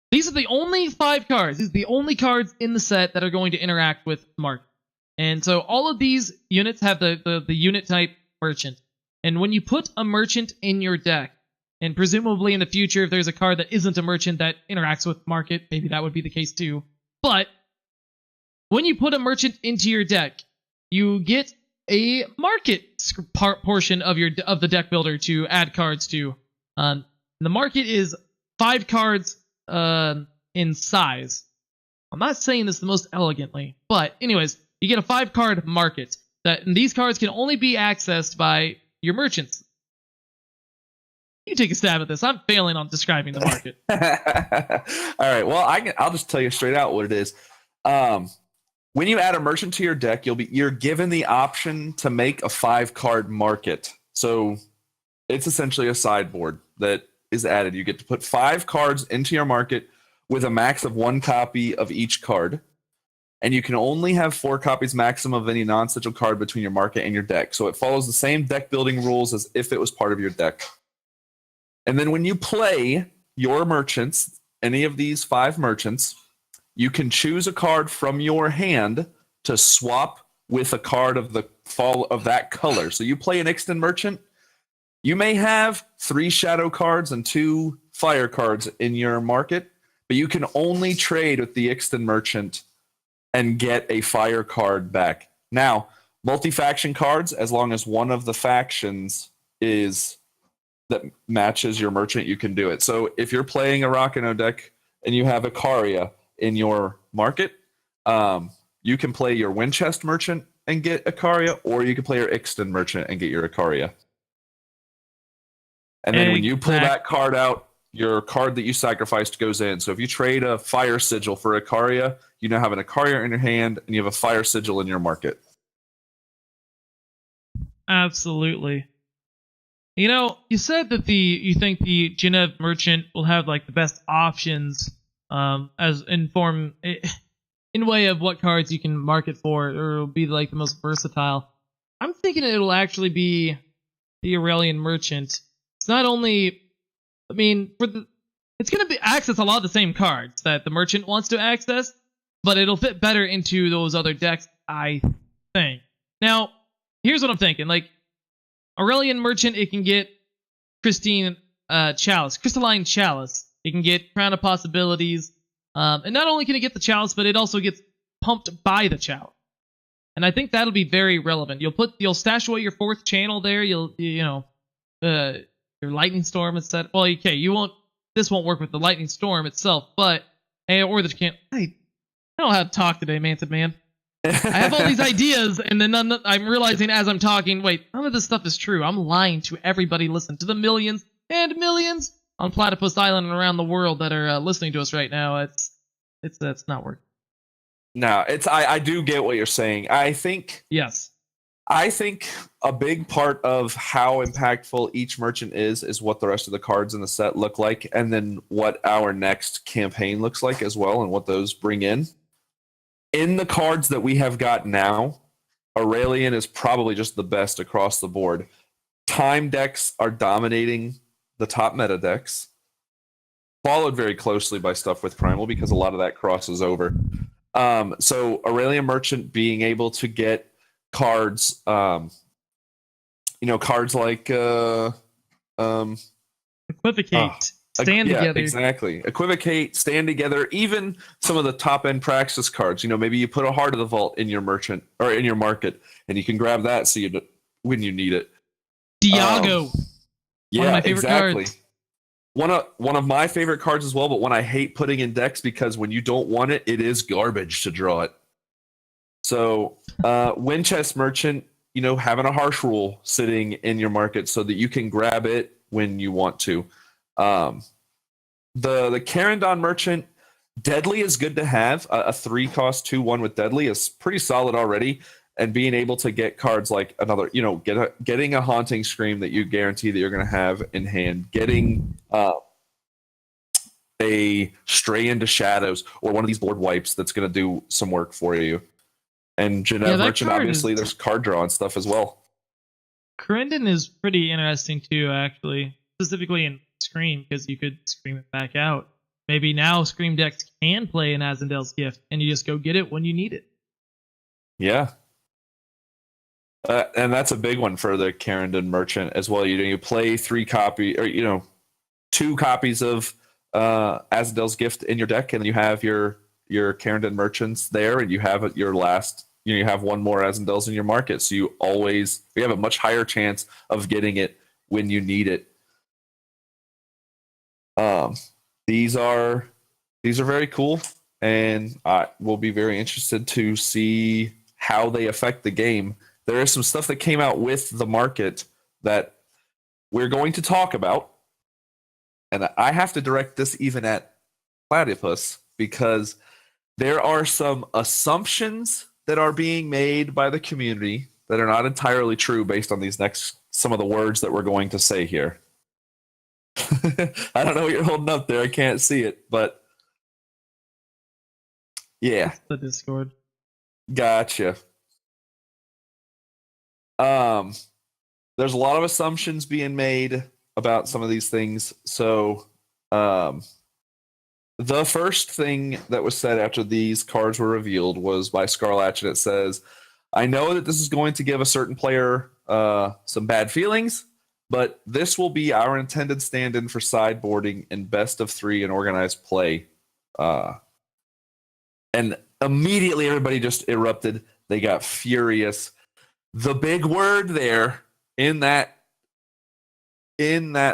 these are the only 5 cards. These are the only cards in the set that are going to interact with market. And so all of these units have the unit type merchant. And when you put a merchant in your deck, and presumably in the future, if there's a card that isn't a merchant that interacts with market, maybe that would be the case too. But when you put a merchant into your deck, you get a market portion of the deck builder to add cards to. The market is 5 cards in size. I'm not saying this the most elegantly, but anyways, you get a 5-card market. and these cards can only be accessed by your merchants. You take a stab at this. I'm failing on describing the market. All right. Well, I'll just tell you straight out what it is. When you add a merchant to your deck, you're given the option to make a 5-card market. So it's essentially a sideboard that is added. You get to put 5 cards into your market with a max of 1 copy of each card. And you can only have 4 copies maximum of any non-sigil card between your market and your deck. So it follows the same deck building rules as if it was part of your deck. And then when you play your merchants, any of these 5 merchants, you can choose a card from your hand to swap with a card of the fall of that color. So you play an Ixtun merchant, you may have 3 shadow cards and 2 fire cards in your market, but you can only trade with the Ixtun merchant and get a fire card back. Now, multi-faction cards, as long as one of the factions is that matches your merchant, you can do it. So if you're playing a Rakano deck and you have Ikaria in your market, you can play your Winchest merchant and get Ikaria, or you can play your Ixtun merchant and get your Ikaria. And then when you pull that card out, your card that you sacrificed goes in. So if you trade a Fire Sigil for Ikaria, you now have an Ikaria in your hand and you have a Fire Sigil in your market. Absolutely. You know, you said that you think the Genev merchant will have like the best options as in way of what cards you can market for, or it'll be like the most versatile. I'm thinking it'll actually be the Aurelian merchant. It's not only, I mean, it's going to be access a lot of the same cards that the merchant wants to access, but it'll fit better into those other decks, I think. Now, here's what I'm thinking. Like, Aurelian merchant, it can get Crystalline Chalice. It can get Crown of Possibilities. And not only can it get the Chalice, but it also gets pumped by the Chalice. And I think that'll be very relevant. You'll stash away your 4th channel there. Your Lightning Storm instead. Well, okay, this won't work with the Lightning Storm itself, but I don't know how to talk today, Manted Man. I have all these ideas, and then I'm realizing as I'm talking, wait, none of this stuff is true. I'm lying to everybody listening, to the millions and millions on Platypus Island and around the world that are listening to us right now. It's not working. No, I do get what you're saying. I think a big part of how impactful each merchant is what the rest of the cards in the set look like, and then what our next campaign looks like as well, and what those bring in. In the cards that we have got now, Aurelian is probably just the best across the board. Time decks are dominating the top meta decks, followed very closely by stuff with Primal because a lot of that crosses over. So Aurelian Merchant being able to get cards, cards like Equivocate. Stand together. Exactly. Equivocate, stand together. Even some of the top end Praxis cards. Maybe you put a Heart of the Vault in your merchant or in your market, and you can grab that when you need it. Diago. One of my favorite cards. One of my favorite cards as well, but one I hate putting in decks because when you don't want it, it is garbage to draw it. So Winchest Merchant, having a Harsh Rule sitting in your market so that you can grab it when you want to. The Karandon Merchant, Deadly is good to have. A 3-cost 2/1 with Deadly is pretty solid already. And being able to get cards like another, getting a Haunting Scream that you guarantee that you're going to have in hand, getting a Stray into Shadows or one of these board wipes that's going to do some work for you. And Genev Merchant, obviously, there's card draw and stuff as well. Karandon is pretty interesting too, actually, specifically in Scream, because you could Scream it back out. Maybe now Scream decks can play an Azendel's Gift, and you just go get it when you need it. Yeah. And that's a big one for the Karandon Merchant as well. You play 2 copies of Azendel's Gift in your deck, and then you have your Karandon Merchants there, and you have your last. You have one more Azendel's in your market, so you have a much higher chance of getting it when you need it. These are very cool, and I will be very interested to see how they affect the game there is some stuff that came out with the market that we're going to talk about. And I have to direct this even at Platypus because there are some assumptions that are being made by the community that are not entirely true based on some of the words that we're going to say here. I don't know what you're holding up there. I can't see it, but yeah. It's the Discord. Gotcha. There's a lot of assumptions being made about some of these things. So, the first thing that was said after these cards were revealed was by Scarlatch, and it says, I know that this is going to give a certain player some bad feelings, but this will be our intended stand-in for sideboarding in best of 3 and organized play. And immediately everybody just erupted. They got furious. The big word there in that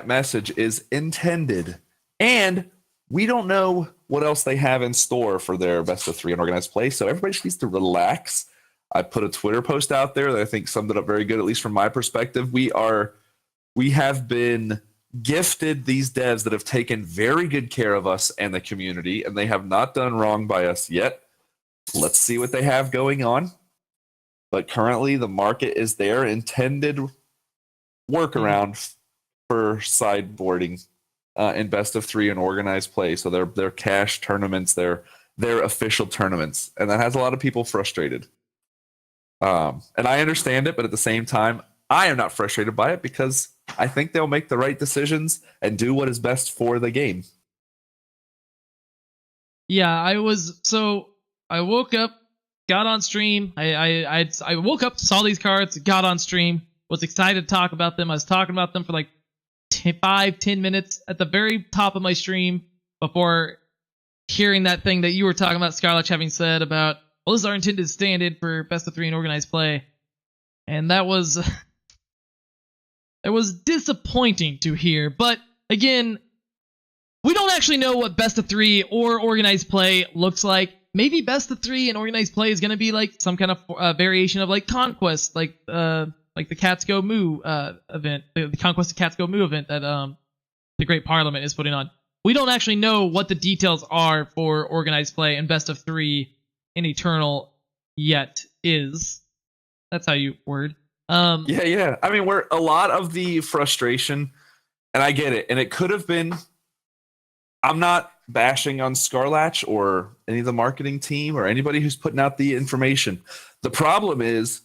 message is intended. And we don't know what else they have in store for their best of 3 and organized play, so everybody just needs to relax. I put a Twitter post out there that I think summed it up very good, at least from my perspective. We have been gifted these devs that have taken very good care of us and the community, and they have not done wrong by us yet. Let's see what they have going on. But currently, the market is their intended workaround for sideboarding in best of 3 and organized play. So they're cash tournaments, they're official tournaments, and that has a lot of people frustrated. And I understand it, but at the same time, I am not frustrated by it because I think they'll make the right decisions and do what is best for the game. Yeah, I woke up, got on stream. I woke up, saw these cards, got on stream, was excited to talk about them. I was talking about them for like 5-10 minutes at the very top of my stream before hearing that thing that you were talking about, Scarlatch, having said about, well, this is our intended stand-in for best of 3 and organized play. And that was disappointing to hear. But again, we don't actually know what best of 3 or organized play looks like. Maybe best of 3 and organized play is going to be like some kind of variation of like Conquest, like the Cats Go Moo event, the Conquest of Cats Go Moo event that the Great Parliament is putting on. We don't actually know what the details are for organized play and best of 3 in Eternal yet is. That's how you word. Yeah. I mean, a lot of the frustration, and I get it, and it could have been. I'm not bashing on Scarlatch or any of the marketing team or anybody who's putting out the information. The problem is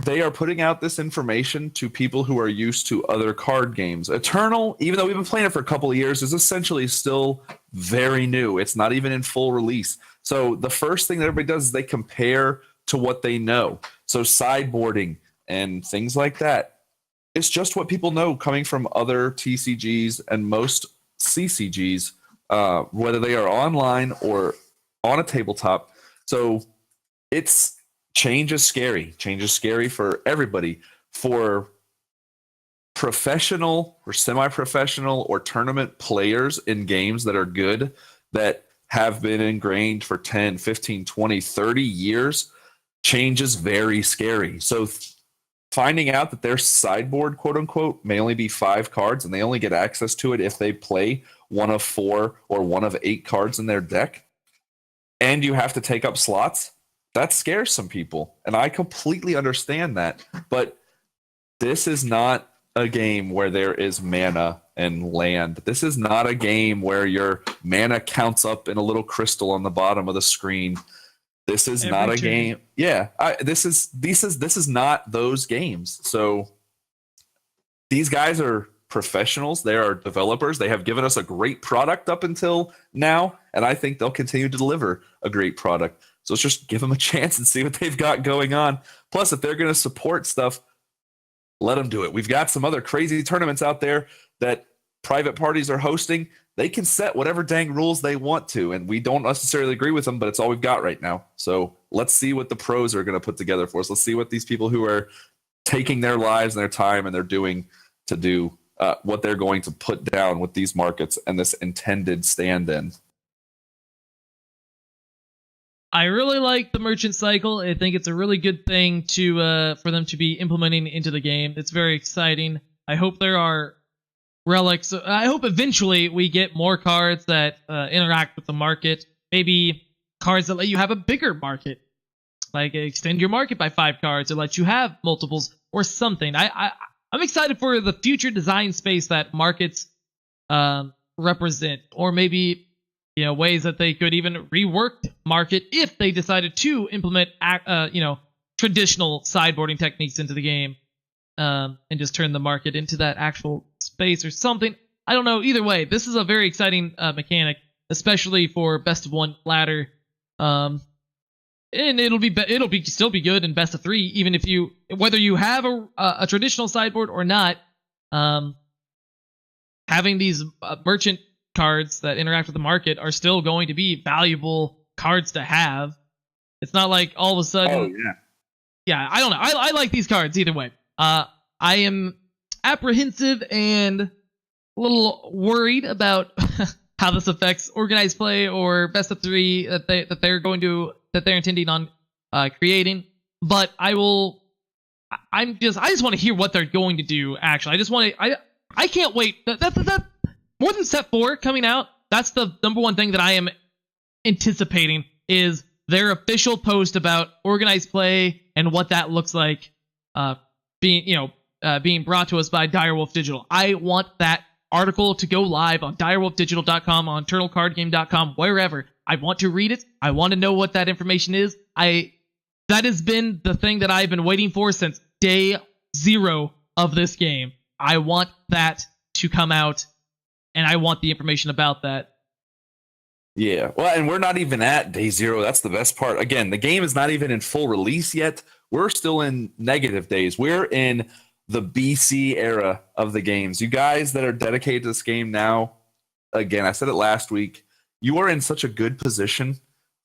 they are putting out this information to people who are used to other card games. Eternal, even though we've been playing it for a couple of years, is essentially still very new. It's not even in full release. So the first thing that everybody does is they compare to what they know. So sideboarding and things like that. It's just what people know coming from other TCGs and most CCGs, whether they are online or on a tabletop. So change is scary. Change is scary for everybody. For professional or semi-professional or tournament players in games that are good, that have been ingrained for 10, 15, 20, 30 years, change is very scary. So finding out that their sideboard, quote unquote, may only be 5 cards and they only get access to it if they play one of 4 or one of 8 cards in their deck, and you have to take up slots, that scares some people. And I completely understand that. But this is not a game where there is mana and land. This is not a game where your mana counts up in a little crystal on the bottom of the screen. This is not a game. Yeah, this is not those games. So these guys are professionals. They are developers. They have given us a great product up until now, and I think they'll continue to deliver a great product. So let's just give them a chance and see what they've got going on. Plus, if they're going to support stuff, let them do it. We've got some other crazy tournaments out there that private parties are hosting. They can set whatever dang rules they want to, and we don't necessarily agree with them, but it's all we've got right now. So let's see what the pros are going to put together for us. Let's see what these people who are taking their lives and their time and they're doing to do what they're going to put down with these markets and this intended stand-in. I really like the merchant cycle. I think it's a really good thing to for them to be implementing into the game. It's very exciting. I hope there are relics. I hope eventually we get more cards that interact with the market. Maybe cards that let you have a bigger market, like extend your market by 5 cards, or let you have multiples or something. I'm excited for the future design space that markets represent, or maybe ways that they could even rework market if they decided to implement traditional sideboarding techniques into the game, and just turn the market into that actual space or something. I don't know. Either way, this is a very exciting mechanic, especially for best of 1 ladder. And it'll still be good in best of 3, even if whether you have a traditional sideboard or not. Having these merchant cards that interact with the market are still going to be valuable cards to have. It's not like all of a sudden. Oh yeah. Yeah, I don't know. I like these cards either way. I am apprehensive and a little worried about how this affects organized play or best of 3 that they're intending on creating. But I just want to hear what they're going to do. Actually, I can't wait. That more than Set 4 coming out. That's the number one thing that I am anticipating is their official post about organized play and what that looks like, being brought to us by Direwolf Digital. I want that article to go live on direwolfdigital.com, on eternalcardgame.com, wherever. I want to read it. I want to know what that information is. That has been the thing that I've been waiting for since day 0 of this game. I want that to come out, and I want the information about that. Yeah, well, and we're not even at day 0. That's the best part. Again, the game is not even in full release yet. We're still in negative days. We're in the BC era of the games. You guys that are dedicated to this game now, again, I said it last week, you are in such a good position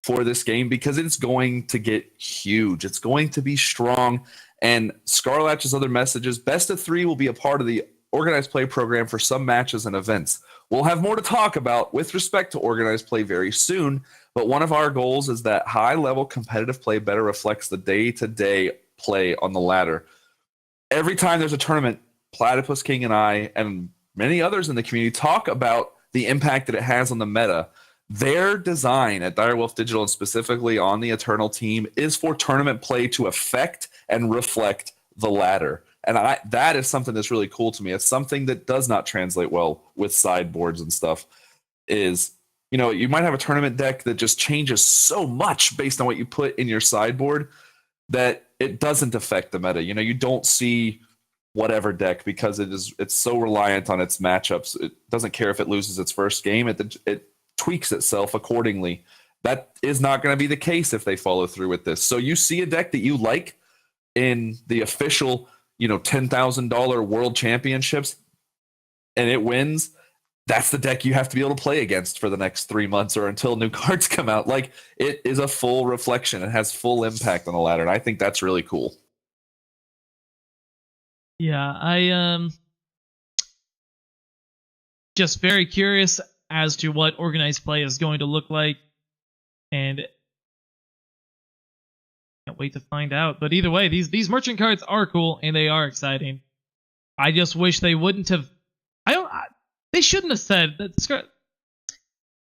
for this game because it's going to get huge. It's going to be strong. And Scarlatch's other messages, best of 3 will be a part of the organized play program for some matches and events. We'll have more to talk about with respect to organized play very soon, but one of our goals is that high-level competitive play better reflects the day-to-day play on the ladder. Every time there's a tournament, Platypus King and I and many others in the community talk about the impact that it has on the meta. Their design at Direwolf Digital, and specifically on the Eternal team, is for tournament play to affect and reflect the ladder. And that is something that's really cool to me. It's something that does not translate well with sideboards and stuff. Is, you might have a tournament deck that just changes so much based on what you put in your sideboard that it doesn't affect the meta. You don't see whatever deck because it's so reliant on its matchups. It doesn't care if it loses its first game. It tweaks itself accordingly. That is not going to be the case if they follow through with this. So you see a deck that you like in the official, $10,000 world championships and it wins. That's the deck you have to be able to play against for the next 3 months or until new cards come out. Like, it is a full reflection. It has full impact on the ladder. And I think that's really cool. Yeah, I just very curious as to what organized play is going to look like, and can't wait to find out. But either way, these merchant cards are cool and they are exciting. I just wish they wouldn't have. They shouldn't have said that.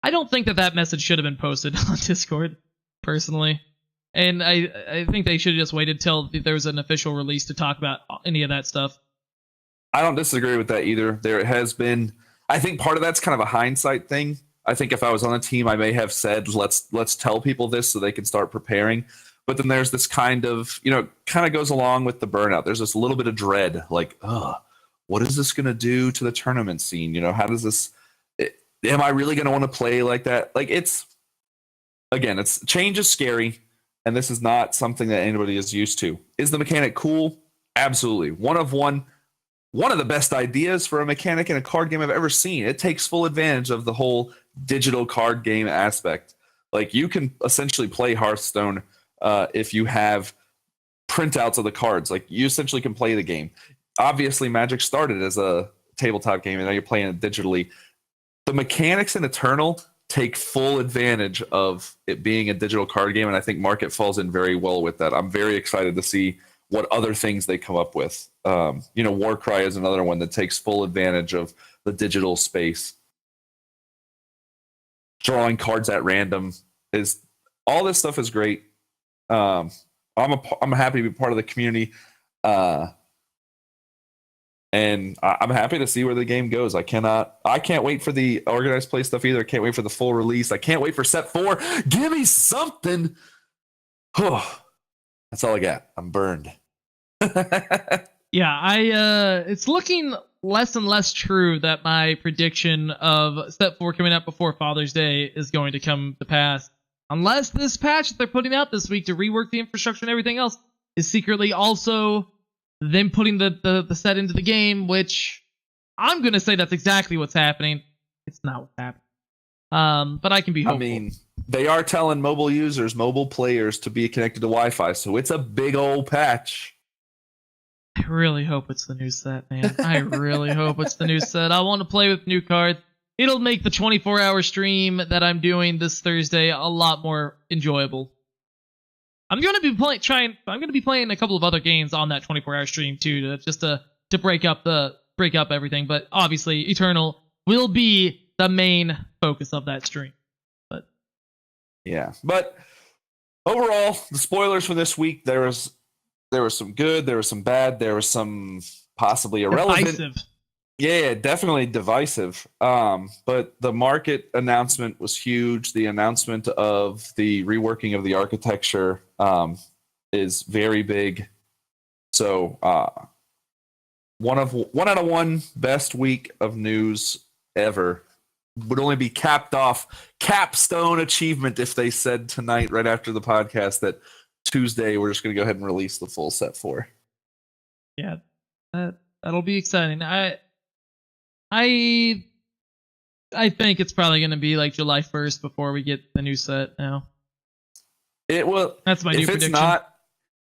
I don't think that message should have been posted on Discord, personally. And I think they should have just waited till there was an official release to talk about any of that stuff. I don't disagree with that either. There has been, I think part of that's kind of a hindsight thing. I think if I was on a team, I may have said, let's tell people this so they can start preparing. But then there's this kind of goes along with the burnout. There's this little bit of dread, like, what is this going to do to the tournament scene? How does this, am I really going to want to play like that? Like, change is scary. And this is not something that anybody is used to. Is the mechanic cool? Absolutely. One of the best ideas for a mechanic in a card game I've ever seen. It takes full advantage of the whole digital card game aspect. Like, you can essentially play Hearthstone if you have printouts of the cards. Like, you essentially can play the game. Obviously, Magic started as a tabletop game, and now you're playing it digitally. The mechanics in Eternal take full advantage of it being a digital card game, and I think Market falls in very well with that. I'm very excited to see what other things they come up with. Warcry is another one that takes full advantage of the digital space. Drawing cards at random is all this stuff is great. I'm happy to be part of the community, and I'm happy to see where the game goes. I can't wait for the organized play stuff either. I can't wait for the full release. I can't wait for set 4. Give me something. That's all I got. I'm burned. Yeah, it's looking less and less true that my prediction of Step 4 coming out before Father's Day is going to come to pass. Unless this patch that they're putting out this week to rework the infrastructure and everything else is secretly also them putting the set into the game, which I'm going to say that's exactly what's happening. It's not what's happening. But I can be hopeful. I mean, they are telling mobile players to be connected to Wi-Fi, so it's a big old patch. I really hope it's the new set, man. I really hope it's the new set. I want to play with new cards. It'll make the 24-hour stream that I'm doing this Thursday a lot more enjoyable. I'm going to be playing a couple of other games on that 24-hour stream too, to break up everything. But obviously, Eternal will be the main focus of that stream. But overall, the spoilers for this week, there was some good, there was some bad, there was some possibly irrelevant. Divisive. Yeah, definitely divisive. But the Market announcement was huge. The announcement of the reworking of the architecture is very big. So 1 out of 1 best week of news ever. Would only be capstone achievement if they said tonight, right after the podcast, that Tuesday we're just going to go ahead and release the full set 4. Yeah, that'll be exciting. I think it's probably going to be like July 1st before we get the new set now. It will. That's my new prediction.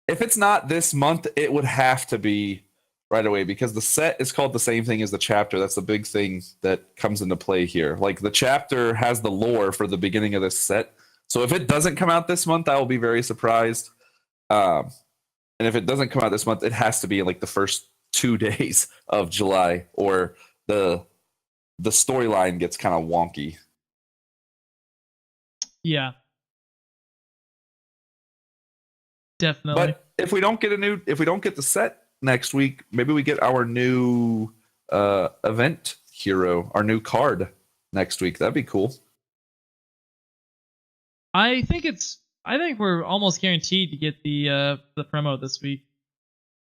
If it's not this month, it would have to be right away, because the set is called the same thing as the chapter. That's the big thing that comes into play here. Like, the chapter has the lore for the beginning of this set. So if it doesn't come out this month, I will be very surprised. And if it doesn't come out this month, it has to be like the first 2 days of July, or the storyline gets kind of wonky. Yeah. Definitely. But if we don't get the set next week, maybe we get our new event hero, our new card next week. That'd be cool. I think we're almost guaranteed to get the promo this week.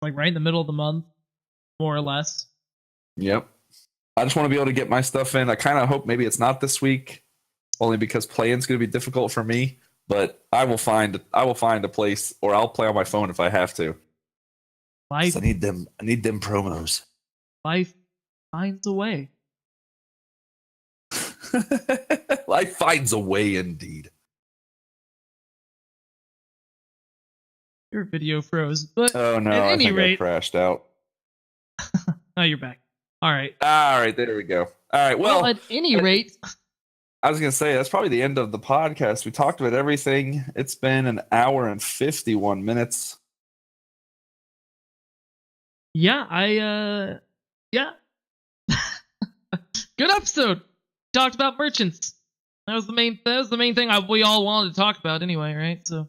Like right in the middle of the month, more or less. Yep. I just want to be able to get my stuff in. I kind of hope maybe it's not this week, only because playing's going to be difficult for me. But I will find a place, or I'll play on my phone if I have to. I need them promos. Life finds a way. Life finds a way, indeed. Your video froze, but oh no! At any rate, I crashed out. Oh, you're back. All right, there we go. All right, well, at any rate, I was gonna say that's probably the end of the podcast. We talked about everything. It's been an hour and 51 minutes. Yeah, yeah. Good episode. Talked about merchants. That was the main thing we all wanted to talk about anyway, right? So.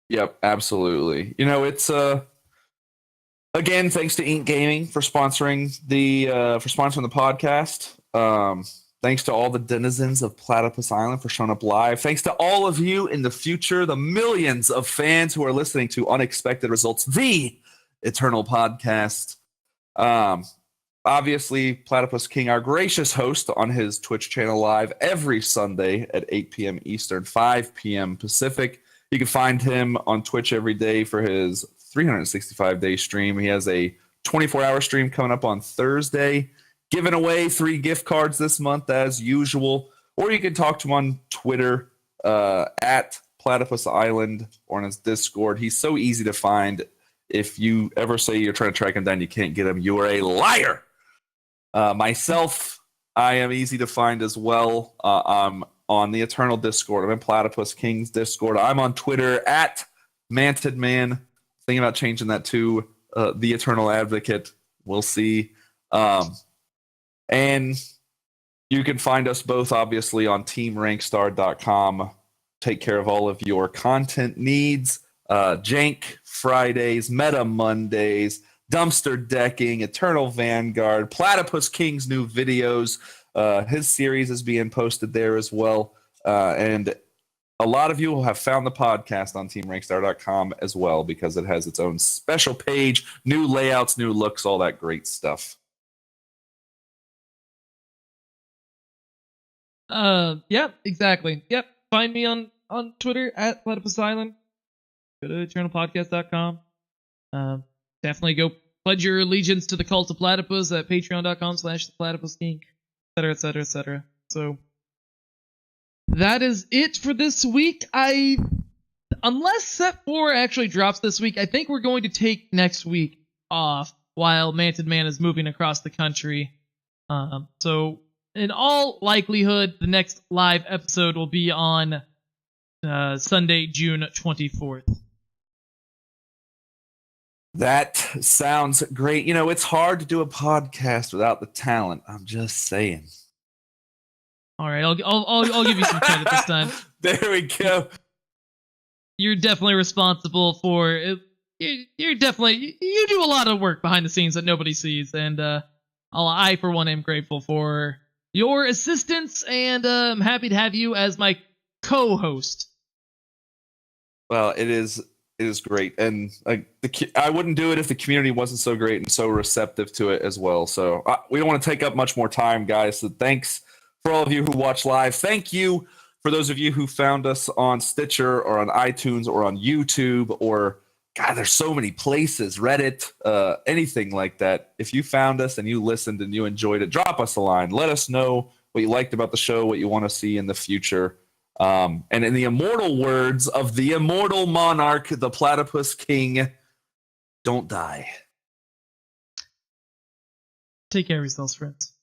Yep, absolutely. It's again, thanks to Ink Gaming for sponsoring the podcast. Thanks to all the denizens of Platypus Island for showing up live. Thanks to all of you in the future, the millions of fans who are listening to Unexpected Results, the Eternal podcast. Obviously, Platypus King, our gracious host on his Twitch channel, live every Sunday at 8 p.m. Eastern, 5 p.m. Pacific. You can find him on Twitch every day for his 365-day stream. He has a 24-hour stream coming up on Thursday, giving away 3 gift cards this month as usual. Or you can talk to him on Twitter at Platypus Island, or on his Discord. He's so easy to find. If you ever say you're trying to track him down, you can't get him, you are a liar. Myself, I am easy to find as well. I'm on the Eternal Discord. I'm in Platypus King's Discord. I'm on Twitter at MantedMan. Thinking about changing that to the Eternal Advocate. We'll see. And you can find us both, obviously, on TeamRankStar.com. Take care of all of your content needs. Jank Fridays, Meta Mondays, Dumpster Decking, Eternal Vanguard, Platypus King's new videos. His series is being posted there as well. And a lot of you will have found the podcast on TeamRankStar.com as well, because it has its own special page, new layouts, new looks, all that great stuff. Yeah, exactly. Yep. Find me on Twitter at Platypus Island. Go to eternalpodcast.com. Definitely go pledge your allegiance to the cult of platypus at patreon.com/theplatypusking, etc., etc., etc. So that is it for this week. Unless Set 4 actually drops this week, I think we're going to take next week off while Manted Man is moving across the country. So in all likelihood, the next live episode will be on Sunday, June 24th. That sounds great. You know, it's hard to do a podcast without the talent. I'm just saying. All right, I'll give you some credit this time. There we go. You're definitely responsible for it. You do a lot of work behind the scenes that nobody sees, and I for one am grateful for your assistance, and I'm happy to have you as my co-host. Well, it is great, and I wouldn't do it if the community wasn't so great and so receptive to it as well. So we don't want to take up much more time, guys. So thanks for all of you who watch live. Thank you for those of you who found us on Stitcher or on iTunes or on YouTube or, God, there's so many places, Reddit, anything like that. If you found us and you listened and you enjoyed it, drop us a line. Let us know what you liked about the show, what you want to see in the future. And in the immortal words of the immortal monarch, the Platypus King, don't die. Take care of yourselves, friends.